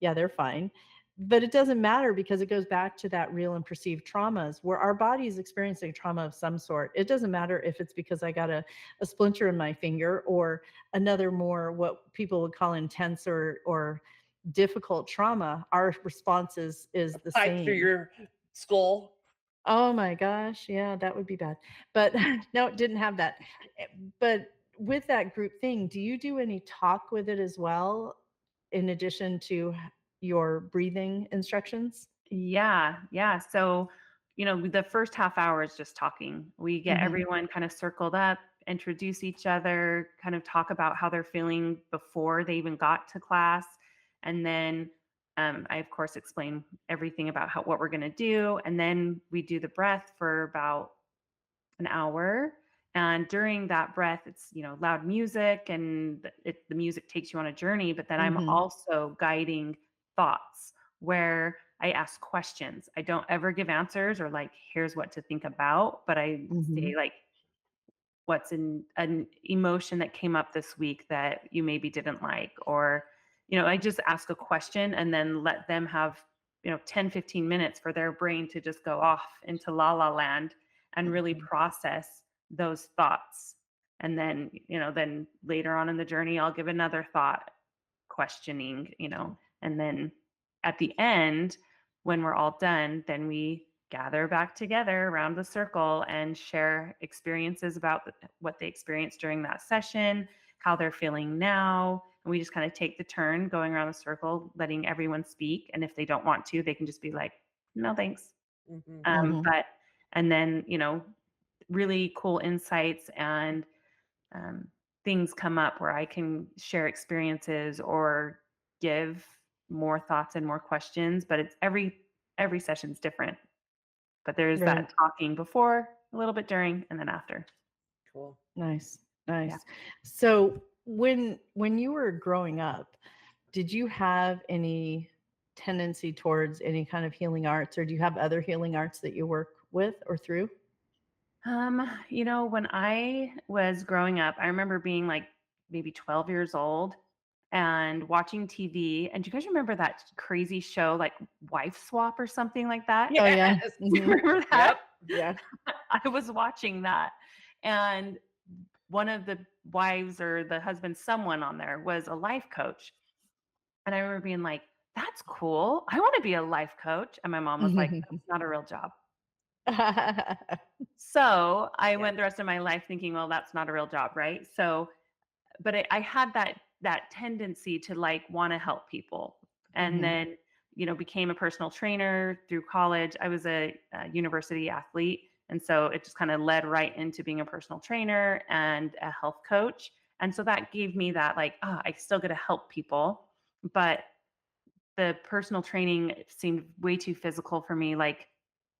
yeah, they're fine. But it doesn't matter because it goes back to that real and perceived traumas where our body is experiencing trauma of some sort. It doesn't matter if it's because I got a splinter in my finger or another more what people would call intense or difficult trauma. Our response is the Pipe through same. your skull. Oh my gosh, yeah, that would be bad. But no, it didn't have that. But with that group thing, do you do any talk with it as well, in addition to your breathing instructions? Yeah, yeah. So, the first half hour is just talking. We get Mhm. everyone kind of circled up introduce each other, kind of talk about how they're feeling before they even got to class. And then I, of course, explain everything about what we're going to do. And then we do the breath for about an hour. And during that breath, it's, loud music, and the music takes you on a journey. But then I'm also guiding thoughts where I ask questions. I don't ever give answers or like, here's what to think about, but I say like, what's an emotion that came up this week that you maybe didn't like, or I just ask a question and then let them have 10, 15 minutes for their brain to just go off into la la land and really process those thoughts. And then then later on in the journey I'll give another thought, questioning, and then at the end, when we're all done, then we gather back together around the circle and share experiences about what they experienced during that session, how they're feeling now. And we just kind of take the turn going around the circle, letting everyone speak. And if they don't want to, they can just be like, no, thanks. But, and then, really cool insights and things come up where I can share experiences or give more thoughts and more questions. But it's every session's different. But there's that talking before, a little bit during, and then after. Cool. Nice. Yeah. So when you were growing up, did you have any tendency towards any kind of healing arts, or do you have other healing arts that you work with or through? When I was growing up, I remember being like maybe 12 years old and watching TV. And do you guys remember that crazy show like Wife Swap or something like that? Oh yeah. Yes. Do you remember that? Yeah. I was watching that. And one of the wives or the husband, someone on there was a life coach. And I remember being like, that's cool. I want to be a life coach. And my mom was like, that's not a real job. So I went the rest of my life thinking, well, that's not a real job, right? So, but I had that tendency to like want to help people, and then became a personal trainer through college. I was a university athlete, and so it just kind of led right into being a personal trainer and a health coach. And so that gave me that like, I still get to help people, but the personal training seemed way too physical for me. Like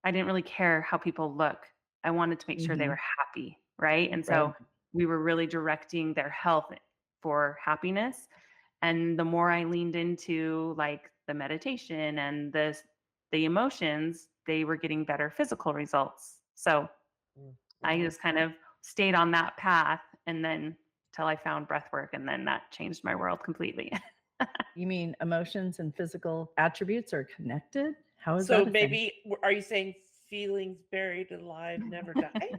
I didn't really care how people look. I wanted to make sure they were happy, right? And so we were really directing their health for happiness. And the more I leaned into like the meditation and the emotions, they were getting better physical results. So I just kind of stayed on that path, and then till I found breath work, and then that changed my world completely. You mean emotions and physical attributes are connected? How is So that? maybe are you saying feelings buried alive never die?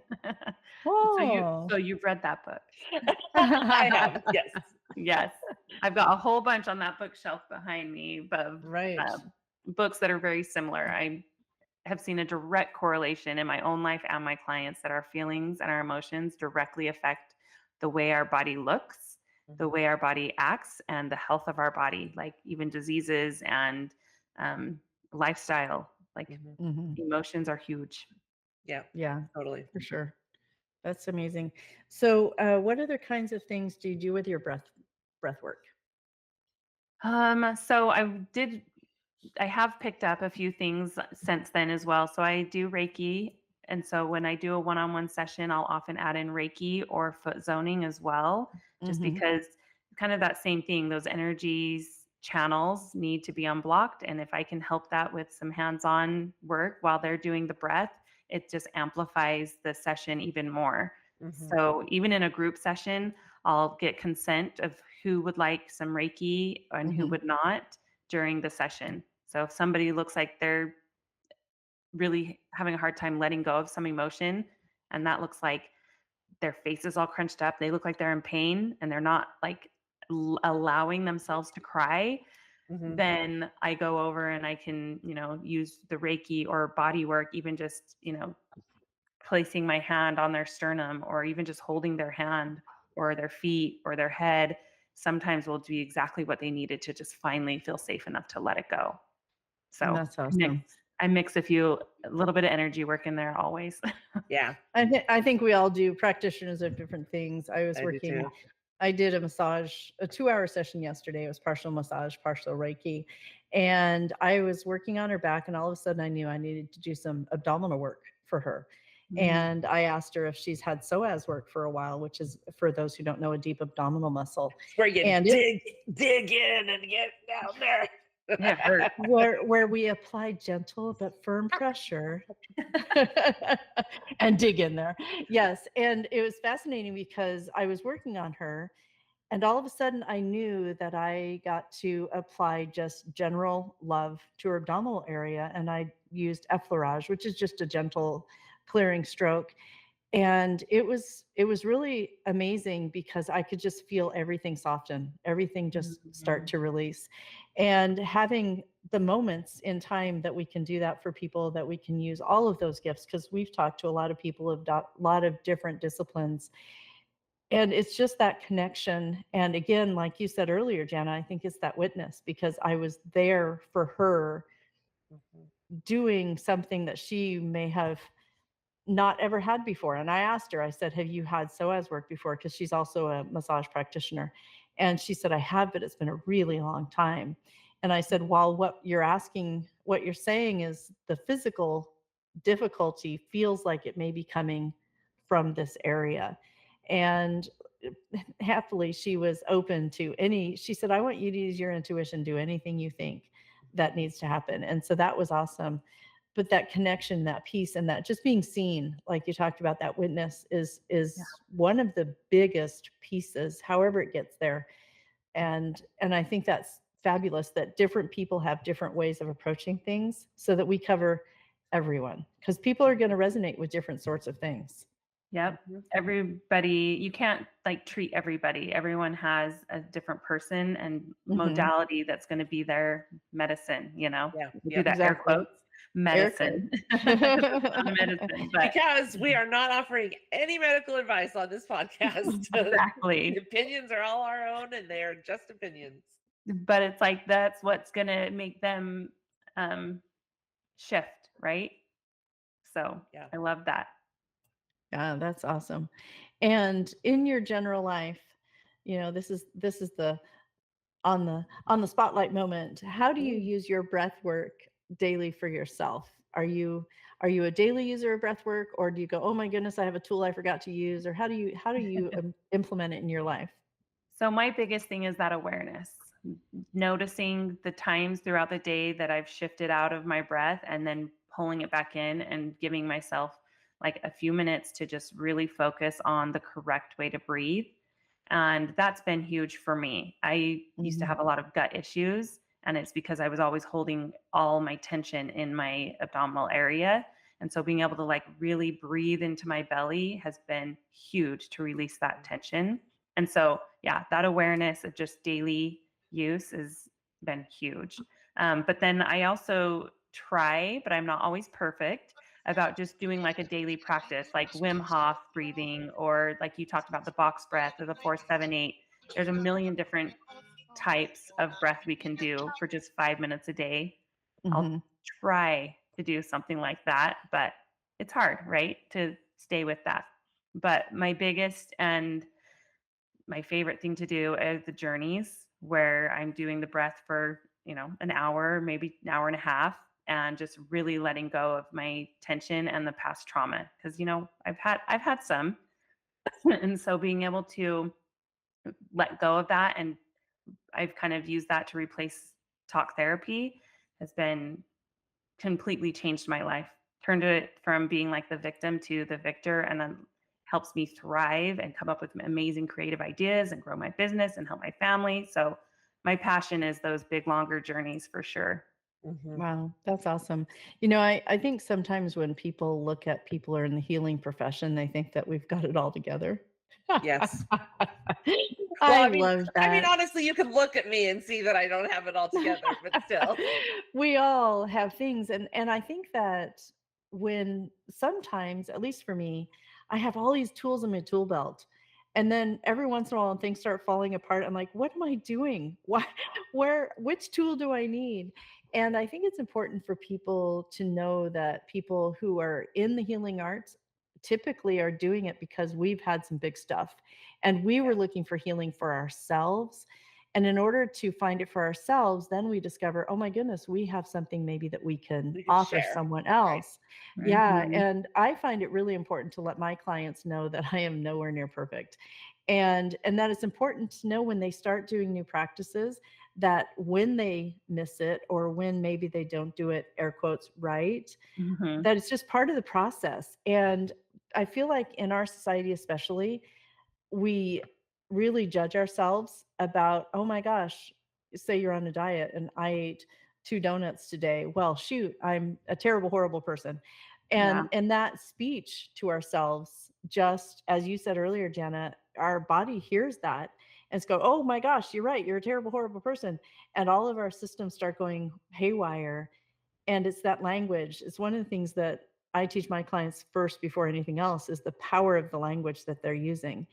Oh. So you've read that book. I have, yes. Yes. I've got a whole bunch on that bookshelf behind me of books that are very similar. I have seen a direct correlation in my own life and my clients that our feelings and our emotions directly affect the way our body looks, the way our body acts, and the health of our body, like even diseases and lifestyle. Like emotions are huge. Yeah, totally. For sure. That's amazing. So what other kinds of things do you do with your breath work? So I have picked up a few things since then as well. So I do Reiki. And so when I do a one-on-one session, I'll often add in Reiki or foot zoning as well, just because kind of that same thing, those energies channels need to be unblocked. And if I can help that with some hands-on work while they're doing the breath, it just amplifies the session even more. So even in a group session, I'll get consent of who would like some Reiki and who would not during the session. So if somebody looks like they're really having a hard time letting go of some emotion, and that looks like their face is all crunched up, they look like they're in pain and they're not like allowing themselves to cry, then I go over and I can, use the Reiki or body work, even just, placing my hand on their sternum or even just holding their hand or their feet or their head. Sometimes will be exactly what they needed to just finally feel safe enough to let it go. So That's awesome. I mix a little bit of energy work in there always. Yeah, I think we all do, practitioners of different things. I do too. I did a 2-hour session yesterday. It was partial massage, partial Reiki. And I was working on her back, and all of a sudden I knew I needed to do some abdominal work for her. And I asked her if she's had psoas work for a while, which is, for those who don't know, a deep abdominal muscle. It's where you And dig in and get down there. It hurt. where we apply gentle but firm pressure and dig in there. Yes. And it was fascinating because I was working on her, and all of a sudden I knew that I got to apply just general love to her abdominal area. And I used effleurage, which is just a gentle clearing stroke. And it was really amazing because I could just feel everything soften, everything just start to release. And having the moments in time that we can do that for people, that we can use all of those gifts, because we've talked to a lot of people of a lot of different disciplines. And it's just that connection. And again, like you said earlier, Jana, I think it's that witness, because I was there for her doing something that she may have not ever had before. And I asked her, I said, have you had psoas work before? Because she's also a massage practitioner. And she said, I have, but it's been a really long time. And I said, well, what you're saying is the physical difficulty feels like it may be coming from this area. And happily, she was open to she said, I want you to use your intuition, do anything you think that needs to happen. And so that was awesome. But that connection, that peace, and that just being seen, like you talked about, that witness is one of the biggest pieces, however it gets there. And I think that's fabulous that different people have different ways of approaching things, so that we cover everyone, because people are going to resonate with different sorts of things. Yep. Everybody, you can't like treat everybody. Everyone has a different person and modality that's going to be their medicine, Yeah. Do that air quotes. Medicine. Medicine, but because we are not offering any medical advice on this podcast. Exactly. The opinions are all our own, and they are just opinions. But it's like, that's what's going to make them shift, right? So Yeah. I love that. Yeah, that's awesome. And in your general life, this is the on the spotlight moment. How do you use your breath work daily for yourself? Are you a daily user of breath work, or do you go, oh my goodness, I have a tool I forgot to use? Or how do you implement it in your life? So my biggest thing is that awareness, noticing the times throughout the day that I've shifted out of my breath, and then pulling it back in and giving myself like a few minutes to just really focus on the correct way to breathe. And that's been huge for me. I used to have a lot of gut issues, and it's because I was always holding all my tension in my abdominal area. And so being able to like really breathe into my belly has been huge to release that tension. And so, yeah, that awareness of just daily use has been huge. But then I also try, but I'm not always perfect, about just doing like a daily practice, like Wim Hof breathing, or like you talked about the box breath or the 4-7-8. There's a million different types of breath we can do for just 5 minutes a day. I'll try to do something like that, but it's hard, right, to stay with that. But my biggest and my favorite thing to do is the journeys, where I'm doing the breath for, an hour, maybe an hour and a half, and just really letting go of my tension and the past trauma. Cause I've had some. And so being able to let go of that, and I've kind of used that to replace talk therapy, has been completely changed my life. Turned it from being like the victim to the victor, and then helps me thrive and come up with amazing creative ideas and grow my business and help my family. So my passion is those big, longer journeys for sure. Wow, that's awesome. I think sometimes when people look at people who are in the healing profession, they think that we've got it all together. Yes. I love that. I mean, honestly, you can look at me and see that I don't have it all together, but still. We all have things. And I think that when sometimes, at least for me, I have all these tools in my tool belt. And then every once in a while things start falling apart. I'm like, what am I doing? Which tool do I need? And I think it's important for people to know that people who are in the healing arts typically are doing it because we've had some big stuff and we were looking for healing for ourselves. And in order to find it for ourselves, then we discover, oh my goodness, we have something maybe that we can We can offer share. someone Right. else. Yeah. Mhm. And I find it really important to let my clients know that I am nowhere near perfect. And that it's important to know when they start doing new practices that when they miss it or when maybe they don't do it, air quotes, right, Mhm. that it's just part of the process. And I feel like in our society, especially, we really judge ourselves about, oh my gosh, say you're on a diet and I ate 2 donuts today. Well, shoot, I'm a terrible, horrible person. Yeah. And that speech to ourselves, just as you said earlier, Jana, our body hears that and it's go, oh my gosh, you're right, you're a terrible, horrible person. And all of our systems start going haywire. And it's that language. It's one of the things that I teach my clients first before anything else is the power of the language that they're using.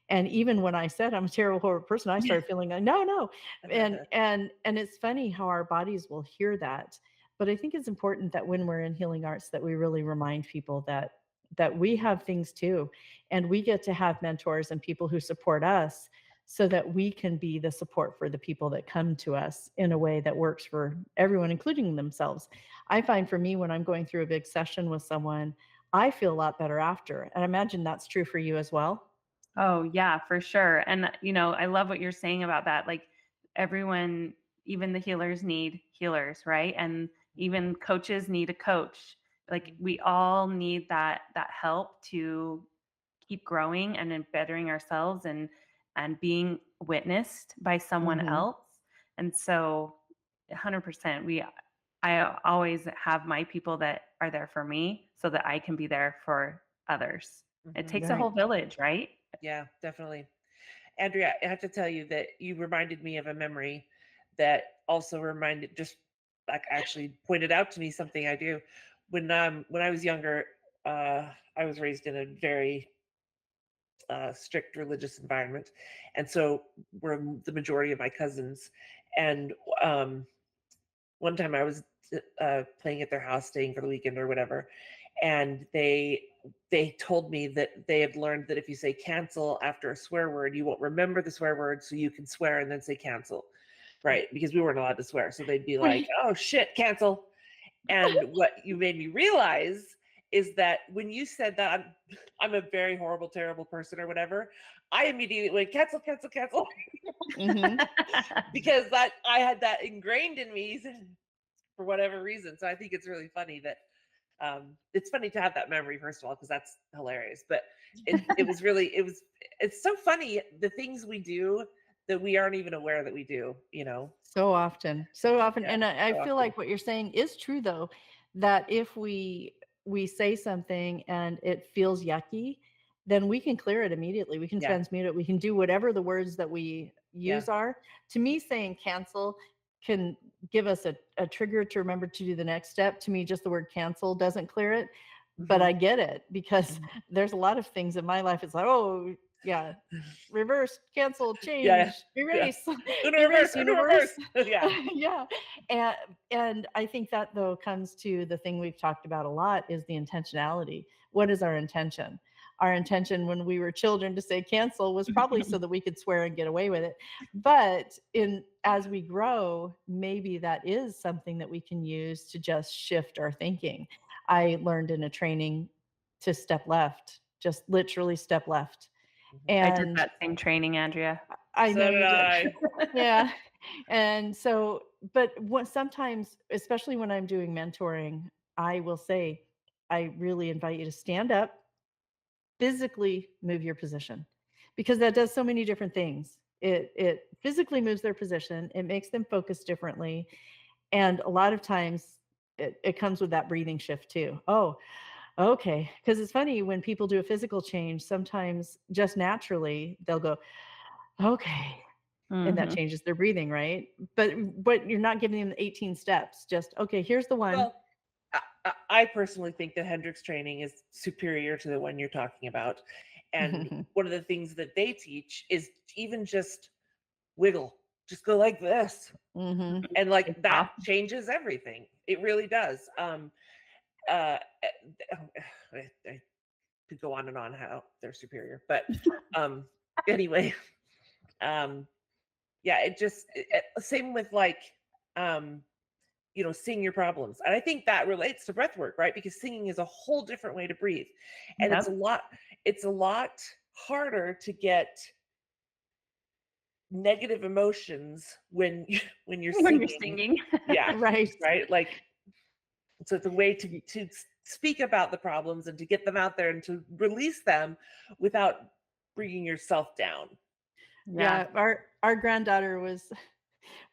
And even when I said I'm a terrible, horrible person, I started feeling like, no, no. And it's funny how our bodies will hear that. But I think it's important that when we're in healing arts that we really remind people that we have things too. And we get to have mentors and people who support us so that we can be the support for the people that come to us in a way that works for everyone, including themselves. I find for me, when I'm going through a big session with someone, I feel a lot better after. And I imagine that's true for you as well. Oh, yeah, for sure. And, I love what you're saying about that. Like everyone, even the healers need healers, right? And even coaches need a coach. Like we all need that help to keep growing and in bettering ourselves and being witnessed by someone Mm-hmm. else. And so 100% I always have my people that are there for me so that I can be there for others. It takes a Right. whole village, right? Yeah, definitely. Andrea, I have to tell you that you reminded me of a memory that also reminded, just like actually pointed out to me something I do. When I was younger, I was raised in a very strict religious environment, and so were the majority of my cousins. And um, one time I was playing at their house, staying for the weekend or whatever, and they told me that they had learned that if you say cancel after a swear word, you won't remember the swear word, so you can swear and then say cancel, right? Because we weren't allowed to swear, so they'd be like, Right. "Oh shit, cancel." And what you made me realize is that when you said that I'm a very horrible, terrible person or whatever, I immediately went cancel, cancel, cancel, Mm-hmm. because that I had that ingrained in me for whatever reason. So I think it's really funny that it's funny to have that memory first of all because that's hilarious. But it's so funny the things we do that we aren't even aware that we do. So often, so often. Yeah, And I so feel often. like what you're saying is true though, that if we say something and it feels yucky, then we can clear it immediately. We can Yeah, transmute it. We can do whatever the words that we yeah, use are. To me, saying cancel can give us a trigger to remember to do the next step. To me, just the word cancel doesn't clear it. But hmm I get it because Mhm. there's a lot of things in my life. It's like, oh yeah, reverse, cancel, yeah, change, yeah. erase, Uno reverse, erase, uno reverse. universe. Yeah. Yeah. And and I think that though comes to the thing we've talked about a lot is the intentionality. What is our intention? Our intention when we were children to say cancel was probably so that we could swear and get away with it. But in as we grow, maybe that is something that we can use to just shift our thinking. I learned in a training to step left, just literally step left. Mhm. I did And that same training, Andrea. I know So did you did. I. Yeah. And so, but what sometimes, especially when I'm doing mentoring, I will say, I really invite you to stand up, physically move your position because that does so many different things. It physically moves their position, it makes them focus differently. And a lot of times it comes with that breathing shift too. Oh, okay. Because it's funny when people do a physical change, sometimes just naturally they'll go, okay, and that Mhm. changes their breathing, right? But you're not giving them 18 steps. Just okay, here's the one. Well, I personally think that Hendrix training is superior to the one you're talking about. And one of the things that they teach is even just wiggle. just go like this. Mm-hmm. And like It's that awesome. changes everything. It really does. Uh, I could go on and on how they're superior, but um, anyway, um, yeah, same with like um, sing your problems, and I think that relates to breath work, right? Because singing is a whole different way to breathe, and Yep. it's a lot harder to get negative emotions when when you're When you're singing. singing. Yeah, Right. right. Like, so it's a way to speak about the problems and to get them out there and to release them without bringing yourself down. Yeah. Yeah, our granddaughter was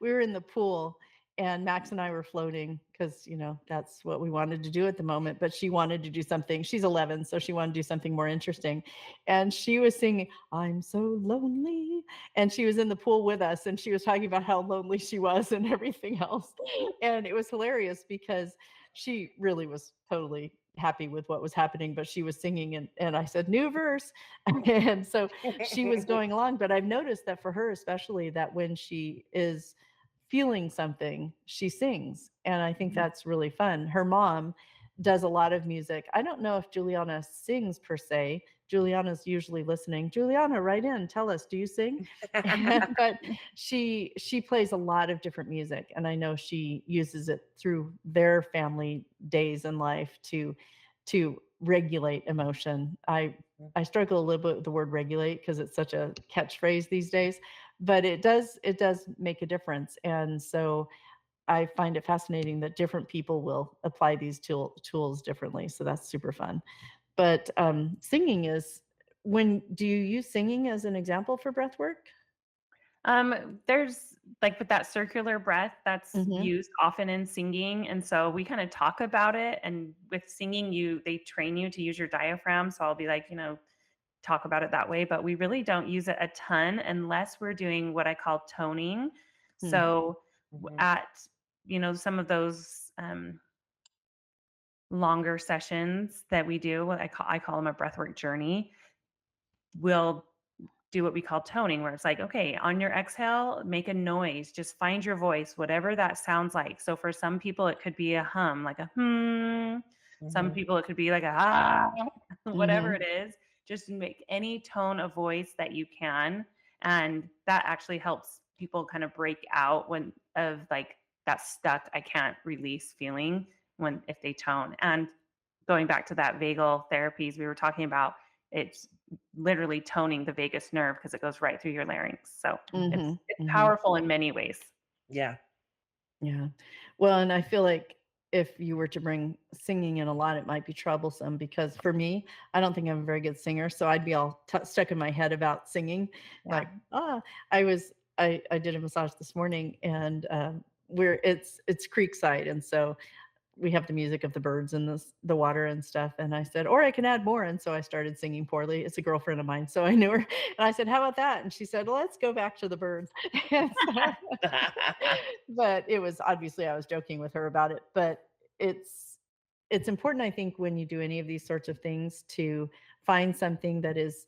we were in the pool and Max and I were floating because, that's what we wanted to do at the moment. But she wanted to do something. She's 11, so she wanted to do something more interesting. And she was singing, I'm so lonely. And she was in the pool with us and she was talking about how lonely she was and everything else. And it was hilarious because she really was totally happy with what was happening, but she was singing and I said, new verse. And so she was going along. But I've noticed that for her, especially, that when she is feeling something, she sings. And I think that's really fun. Her mom does a lot of music. I don't know if Juliana sings per se. Juliana's usually listening. Juliana, write in, tell us, do you sing? But she plays a lot of different music, and I know she uses it through their family days in life to regulate emotion. I struggle a little bit with the word regulate because it's such a catchphrase these days, but it does make a difference. And so I find it fascinating that different people will apply these tools differently. So that's super fun. But singing is when do you use singing as an example for breath work? There's like with that circular breath that's Mm-hmm. used often in singing. And so we kind of talk about it. And with singing, they train you to use your diaphragm. So I'll be like, talk about it that way, but we really don't use it a ton unless we're doing what I call toning. So Mhm. at some of those longer sessions that we do, what I call them a breathwork journey, we'll do what we call toning, where it's like, okay, on your exhale, make a noise, just find your voice, whatever that sounds like. So for some people, it could be a hum, like a hmm. Some Mhm. people, it could be like a ah, whatever Mm-hmm. it is. Just make any tone of voice that you can. And that actually helps people kind of break out of like that stuck, I can't release feeling if they tone. And going back to that vagal therapies we were talking about, it's literally toning the vagus nerve because it goes right through your larynx. So it's Mm-hmm. it's Mm-hmm. powerful in many ways. Yeah. Yeah. Well, and I feel like if you were to bring singing in a lot, it might be troublesome because for me, I don't think I'm a very good singer. So I'd be all stuck in my head about singing. Yeah. Like, I did a massage this morning and it's creekside. And so we have the music of the birds and the water and stuff. And I said, or I can add more. And so I started singing poorly. It's a girlfriend of mine, so I knew her. And I said, how about that? And she said, well, let's go back to the birds. And so, but it was obviously I was joking with her about it. But it's important, I think, when you do any of these sorts of things to find something that is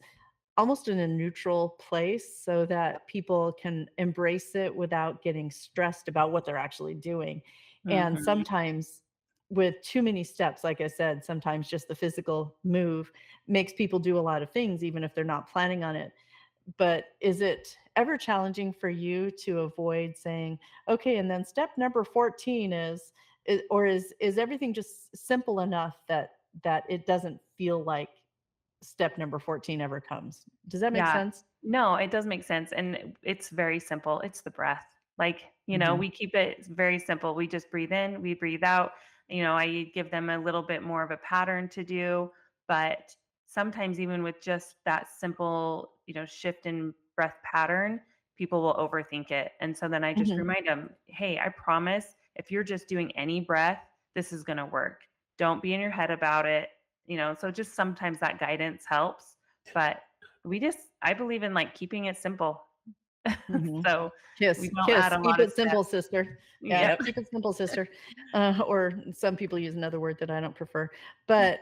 almost in a neutral place so that people can embrace it without getting stressed about what they're actually doing. And Mhm. sometimes with too many steps, like I said, sometimes just the physical move makes people do a lot of things, even if they're not planning on it. But is it ever challenging for you to avoid saying, okay, and then step number 14 is everything just simple enough that it doesn't feel like step number 14 ever comes? Does that make Yeah. sense? No, it does make sense. And it's very simple. It's the breath. Like, Mhm. we keep it very simple. We just breathe in, we breathe out. I give them a little bit more of a pattern to do, but sometimes even with just that simple, shift in breath pattern, people will overthink it. And so then I just Mhm. remind them, hey, I promise if you're just doing any breath, this is going to work. Don't be in your head about it. So just sometimes that guidance helps. But I believe in like keeping it simple. Mhm. So we Kiss, don't add kiss. a Keep lot of it steps. simple, sister. Yeah, Yeah. Yep. keep it simple, sister. Or some people use another word that I don't prefer. But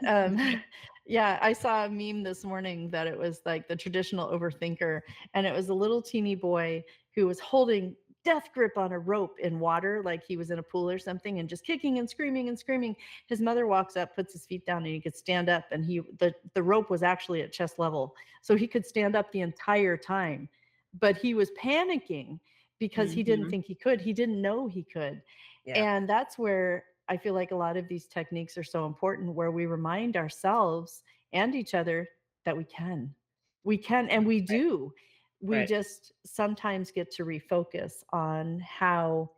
yeah, I saw a meme this morning that it was like the traditional overthinker, and it was a little teeny boy who was holding death grip on a rope in water, like he was in a pool or something, and just kicking and screaming and screaming. His mother walks up, puts his feet down, and he could stand up. And the rope was actually at chest level, so he could stand up the entire time. But he was panicking because he didn't think he could. He didn't know he could. Yeah. And that's where I feel like a lot of these techniques are so important, where we remind ourselves and each other that we can. We can, and we do. We Right. just sometimes get to refocus on how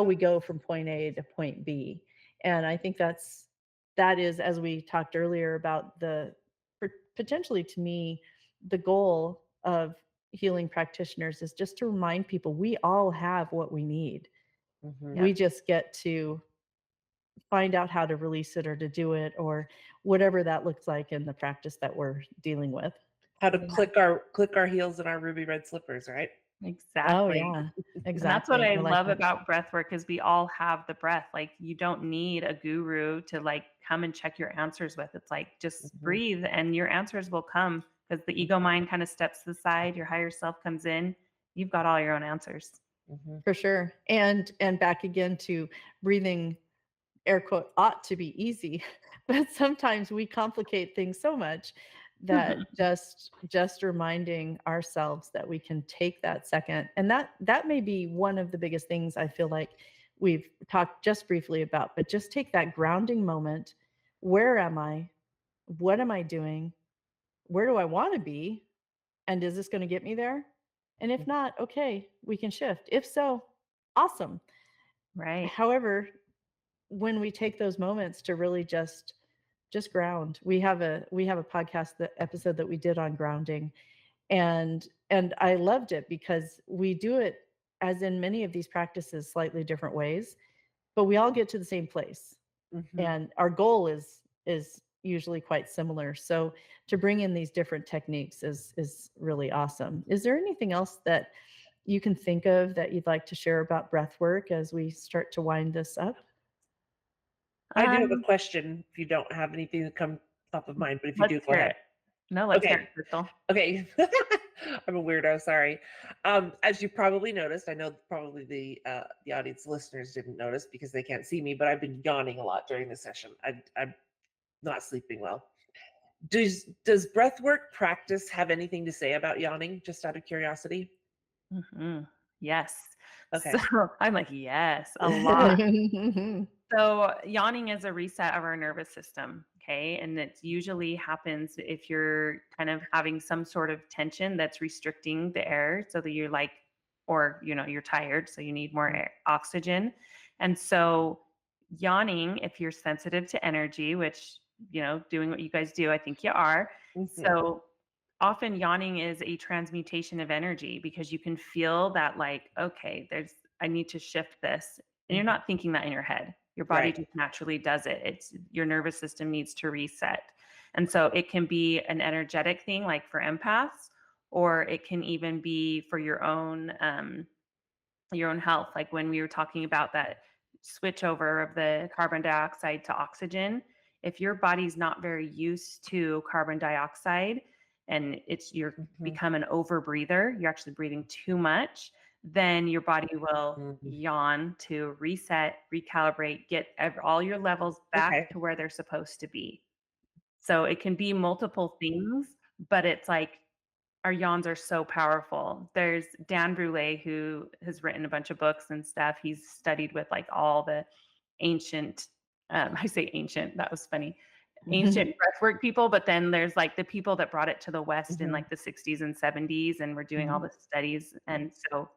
we go from point A to point B. And I think that is, as we talked earlier about potentially, to me, the goal of healing practitioners is just to remind people we all have what we need. We just get to find out how to release it or to do it, or whatever that looks like in the practice that we're dealing with. How to click our heels in our ruby red slippers, right? Exactly. Oh yeah, exactly. And that's what I like love that. about breath work is we all have the breath. Like you don't need a guru to like come and check your answers with. It's like just breathe and your answers will come, because the ego mind kind of steps to the side, your higher self comes in, you've got all your own answers. For sure. And back again to breathing, air quote, ought to be easy, but sometimes we complicate things so much that just reminding ourselves that we can take that second. And that may be one of the biggest things I feel like we've talked just briefly about, but just take that grounding moment. Where am I? What am I doing? Where do I want to be? And is this going to get me there? And if not, okay, we can shift. If so, awesome. Right. However, when we take those moments to really just ground, we have a podcast, the episode that we did on grounding, and I loved it because we do it, as in many of these practices, slightly different ways, but we all get to the same place, and our goal is usually quite similar. So to bring in these different techniques is really awesome. Is there anything else that you can think of that you'd like to share about breath work as we start to wind this up? I do have a question if you don't have anything that come top of mind, but if you do, go ahead. No, let's hear Okay. it, Crystal. Okay. I'm a weirdo, sorry. As you probably noticed, I know probably the audience listeners didn't notice because they can't see me, but I've been yawning a lot during the session. I'm not sleeping well. Does breath work practice have anything to say about yawning, just out of curiosity? Yes. Okay. So I'm like, yes, a lot. So yawning is a reset of our nervous system. Okay. And it usually happens if you're kind of having some sort of tension that's restricting the air, so that you're like, or, you're tired, so you need more oxygen. And so yawning, if you're sensitive to energy, which, doing what you guys do, I think you are. So often yawning is a transmutation of energy, because you can feel that, like, okay, I need to shift this. And you're not thinking that in your head. Your body Right. just naturally does it. It's your nervous system needs to reset. And so it can be an energetic thing, like for empaths, or it can even be for your own health. Like when we were talking about that switch over of the carbon dioxide to oxygen, if your body's not very used to carbon dioxide, and you're become an overbreather, you're actually breathing too much, then your body will yawn to reset, recalibrate, get all your levels back to where they're supposed to be. So it can be multiple things, but it's like our yawns are so powerful. There's Dan Brule, who has written a bunch of books and stuff. He's studied with like all the ancient, I say ancient, that was funny, ancient breathwork people, but then there's like the people that brought it to the West in like the 60s and 70s, and we're doing all the studies. And so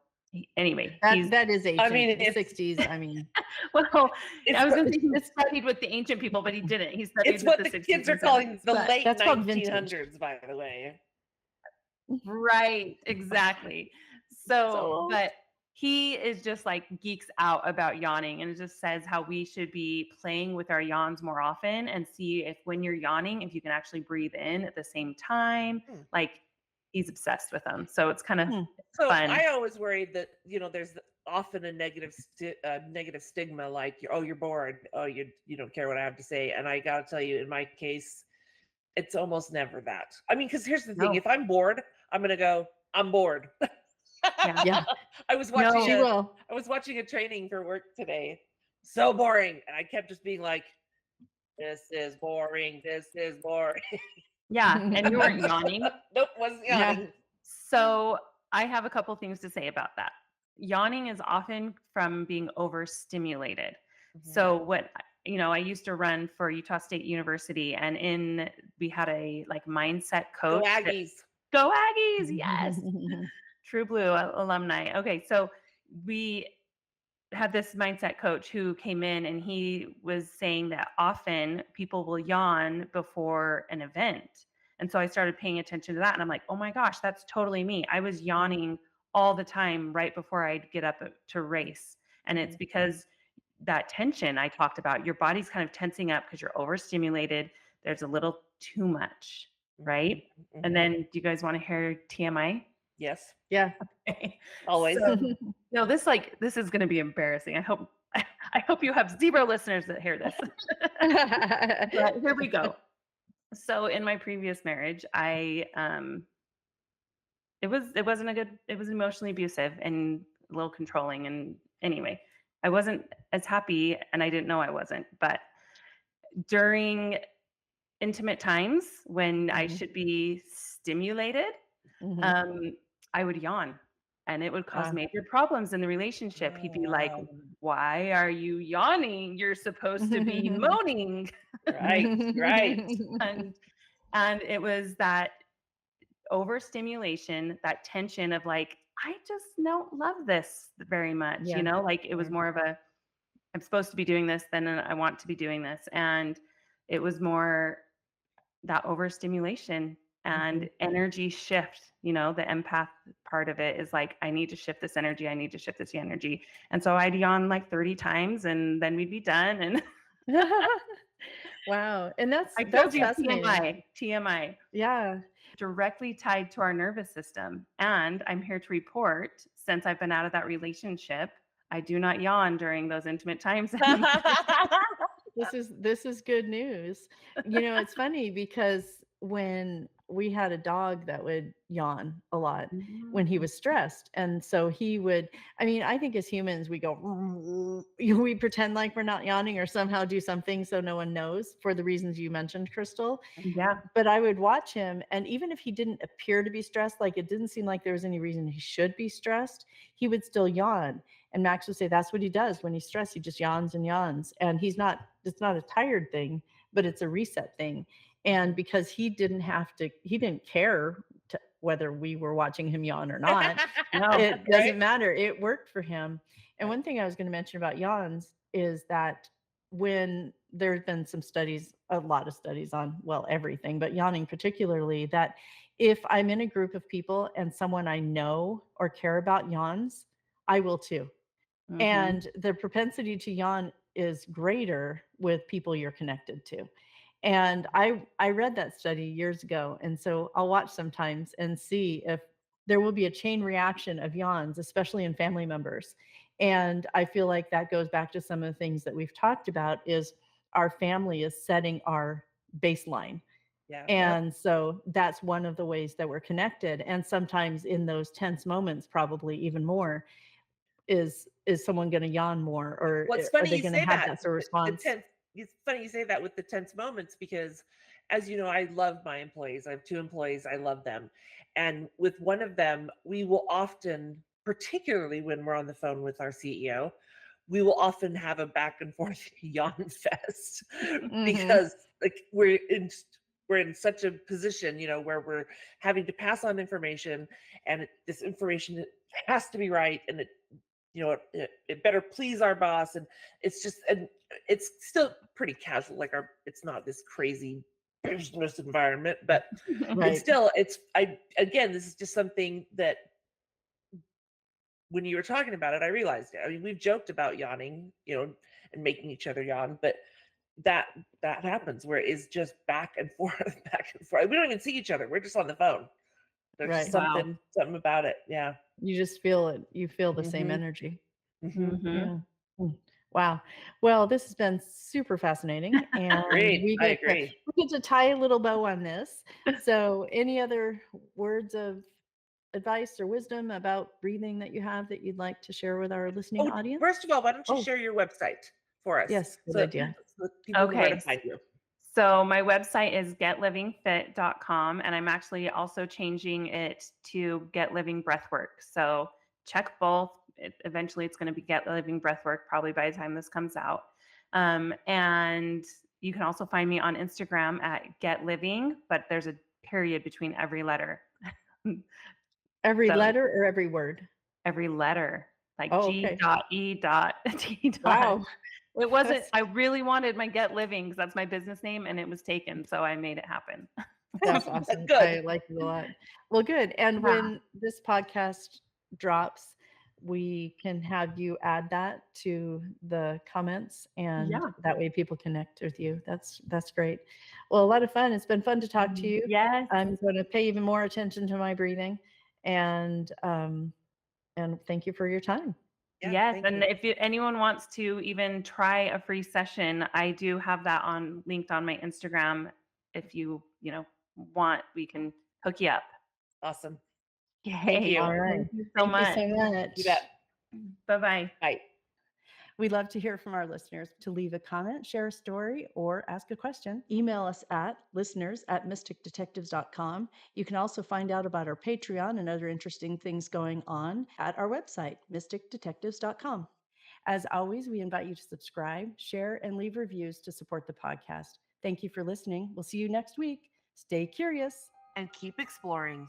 anyway, that is ancient. I mean, the 60s. I mean, well, I was going to say he studied with the ancient people, but he didn't. He studied it's with what the 60s kids are and calling 70s. the late that's called vintage. 1900s, by the way. Right, exactly. So, but he is just like geeks out about yawning, and it just says how we should be playing with our yawns more often, and see if when you're yawning, if you can actually breathe in at the same time. Like he's obsessed with them. So it's kind of So fun. I always worry that, there's often a negative stigma, like, you're bored. Oh, you don't care what I have to say. And I got to tell you, in my case, it's almost never that. I mean, because here's the thing. No. If I'm bored, I'm going to go, I'm bored. Yeah. I was No. watching She will. I was watching a training for work today. So boring. And I kept just being like, this is boring. This is boring. Yeah, and you weren't yawning. Nope, wasn't Yeah. yawning. So I have a couple things to say about that. Yawning is often from being overstimulated. So what I used to run for Utah State University, and we had a like mindset Go coach. Aggies. Go Aggies, yes. True Blue alumni. Okay, so we had this mindset coach who came in and he was saying that often people will yawn before an event. And so I started paying attention to that and I'm like, oh my gosh, that's totally me. I was yawning all the time right before I'd get up to race. And it's because that tension I talked about, your body's kind of tensing up because you're overstimulated. There's a little too much, right? And then do you guys want to hear TMI? Yes. Yeah. Okay. Always. So, this is going to be embarrassing. I hope you have 0 listeners that hear this. But here we go. So in my previous marriage, it was emotionally abusive and a little controlling. And anyway, I wasn't as happy and I didn't know I wasn't. But during intimate times when I should be stimulated, I would yawn and it would cause major problems in the relationship. He'd be like, why are you yawning? You're supposed to be moaning. Right. And it was that overstimulation, that tension of like, I just don't love this very much, Yeah. like it was more of a, I'm supposed to be doing this, then I want to be doing this. And it was more that overstimulation and energy shift. The empath part of it is like, I need to shift this energy. I need to shift this energy. And so I'd yawn like 30 times and then we'd be done. And Wow. And that's I told you fascinating. TMI. Yeah. Directly tied to our nervous system. And I'm here to report, since I've been out of that relationship, I do not yawn during those intimate times anymore. This is good news. It's funny because when we had a dog that would yawn a lot when he was stressed. And so he would, I think as humans, we go, we pretend like we're not yawning or somehow do something so no one knows for the reasons you mentioned, Crystal. Yeah. But I would watch him, and even if he didn't appear to be stressed, like it didn't seem like there was any reason he should be stressed, he would still yawn. And Max would say that's what he does when he's stressed. He just yawns and yawns. And it's not a tired thing, but it's a reset thing. And because he didn't care whether we were watching him yawn or not. It doesn't matter. It worked for him. And one thing I was going to mention about yawns is that when there's been some studies, a lot of studies on, well, everything, but yawning particularly, that if I'm in a group of people and someone I know or care about yawns, I will too. And the propensity to yawn is greater with people you're connected to. And I read that study years ago. And so I'll watch sometimes and see if there will be a chain reaction of yawns, especially in family members. And I feel like that goes back to some of the things that we've talked about is our family is setting our baseline. Yeah. And so that's one of the ways that we're connected. And sometimes in those tense moments, probably even more, is someone going to yawn more, or What's are funny they you going to say have that. that sort of response? It's funny you say that with the tense moments because, as you know, I love my employees. I have 2 employees. I love them. And with one of them, we will often, particularly when we're on the phone with our CEO, we will often have a back and forth yawn fest because like we're in such a position, where we're having to pass on information and this information has to be right and it better please our boss. And it's still pretty casual. Like it's not this crazy business environment, but Right. again, this is just something that when you were talking about it, I realized it. I mean, we've joked about yawning, and making each other yawn, but that happens where it's just back and forth, back and forth. We don't even see each other. We're just on the phone. There's Right. just something about it. Yeah. You just feel it. You feel the same energy. Mhm. Yeah. Wow. Well, this has been super fascinating. And Agreed. I agree. we get to tie a little bow on this. So any other words of advice or wisdom about breathing that you have that you'd like to share with our listening Oh, audience? first of all, why don't you Oh. share your website for us? Yes, good so idea. so people know where to Okay. find you. So my website is getlivingfit.com, and I'm actually also changing it to Get Living Breathwork. So check both. Eventually, it's going to be Get Living Breathwork probably by the time this comes out. And you can also find me on Instagram at Get Living, but there's a period between every letter. Every So letter or every word? every letter, like Oh, G okay. dot E dot T dot. Wow. It wasn't, That's I really wanted my Get Living because that's my business name, and it was taken. So I made it happen. That's awesome. Good. I like it a lot. Well, good. And Yeah. when this podcast drops, we can have you add that to the comments, and Yeah. that way people connect with you. That's great. Well, a lot of fun. It's been fun to talk to you. Yes. I'm going to pay even more attention to my breathing, and thank you for your time. Yeah, Yes. thank And you. if anyone wants to even try a free session, I do have that linked on my Instagram. If you want, we can hook you up. Awesome. Yay. you. All right. Thank you so Thank much. you so much. You bet. Bye-bye. Bye. We'd love to hear from our listeners. To leave a comment, share a story, or ask a question, email us at listeners@mysticdetectives.com. You can also find out about our Patreon and other interesting things going on at our website, mysticdetectives.com. As always, we invite you to subscribe, share, and leave reviews to support the podcast. Thank you for listening. We'll see you next week. Stay curious And keep exploring.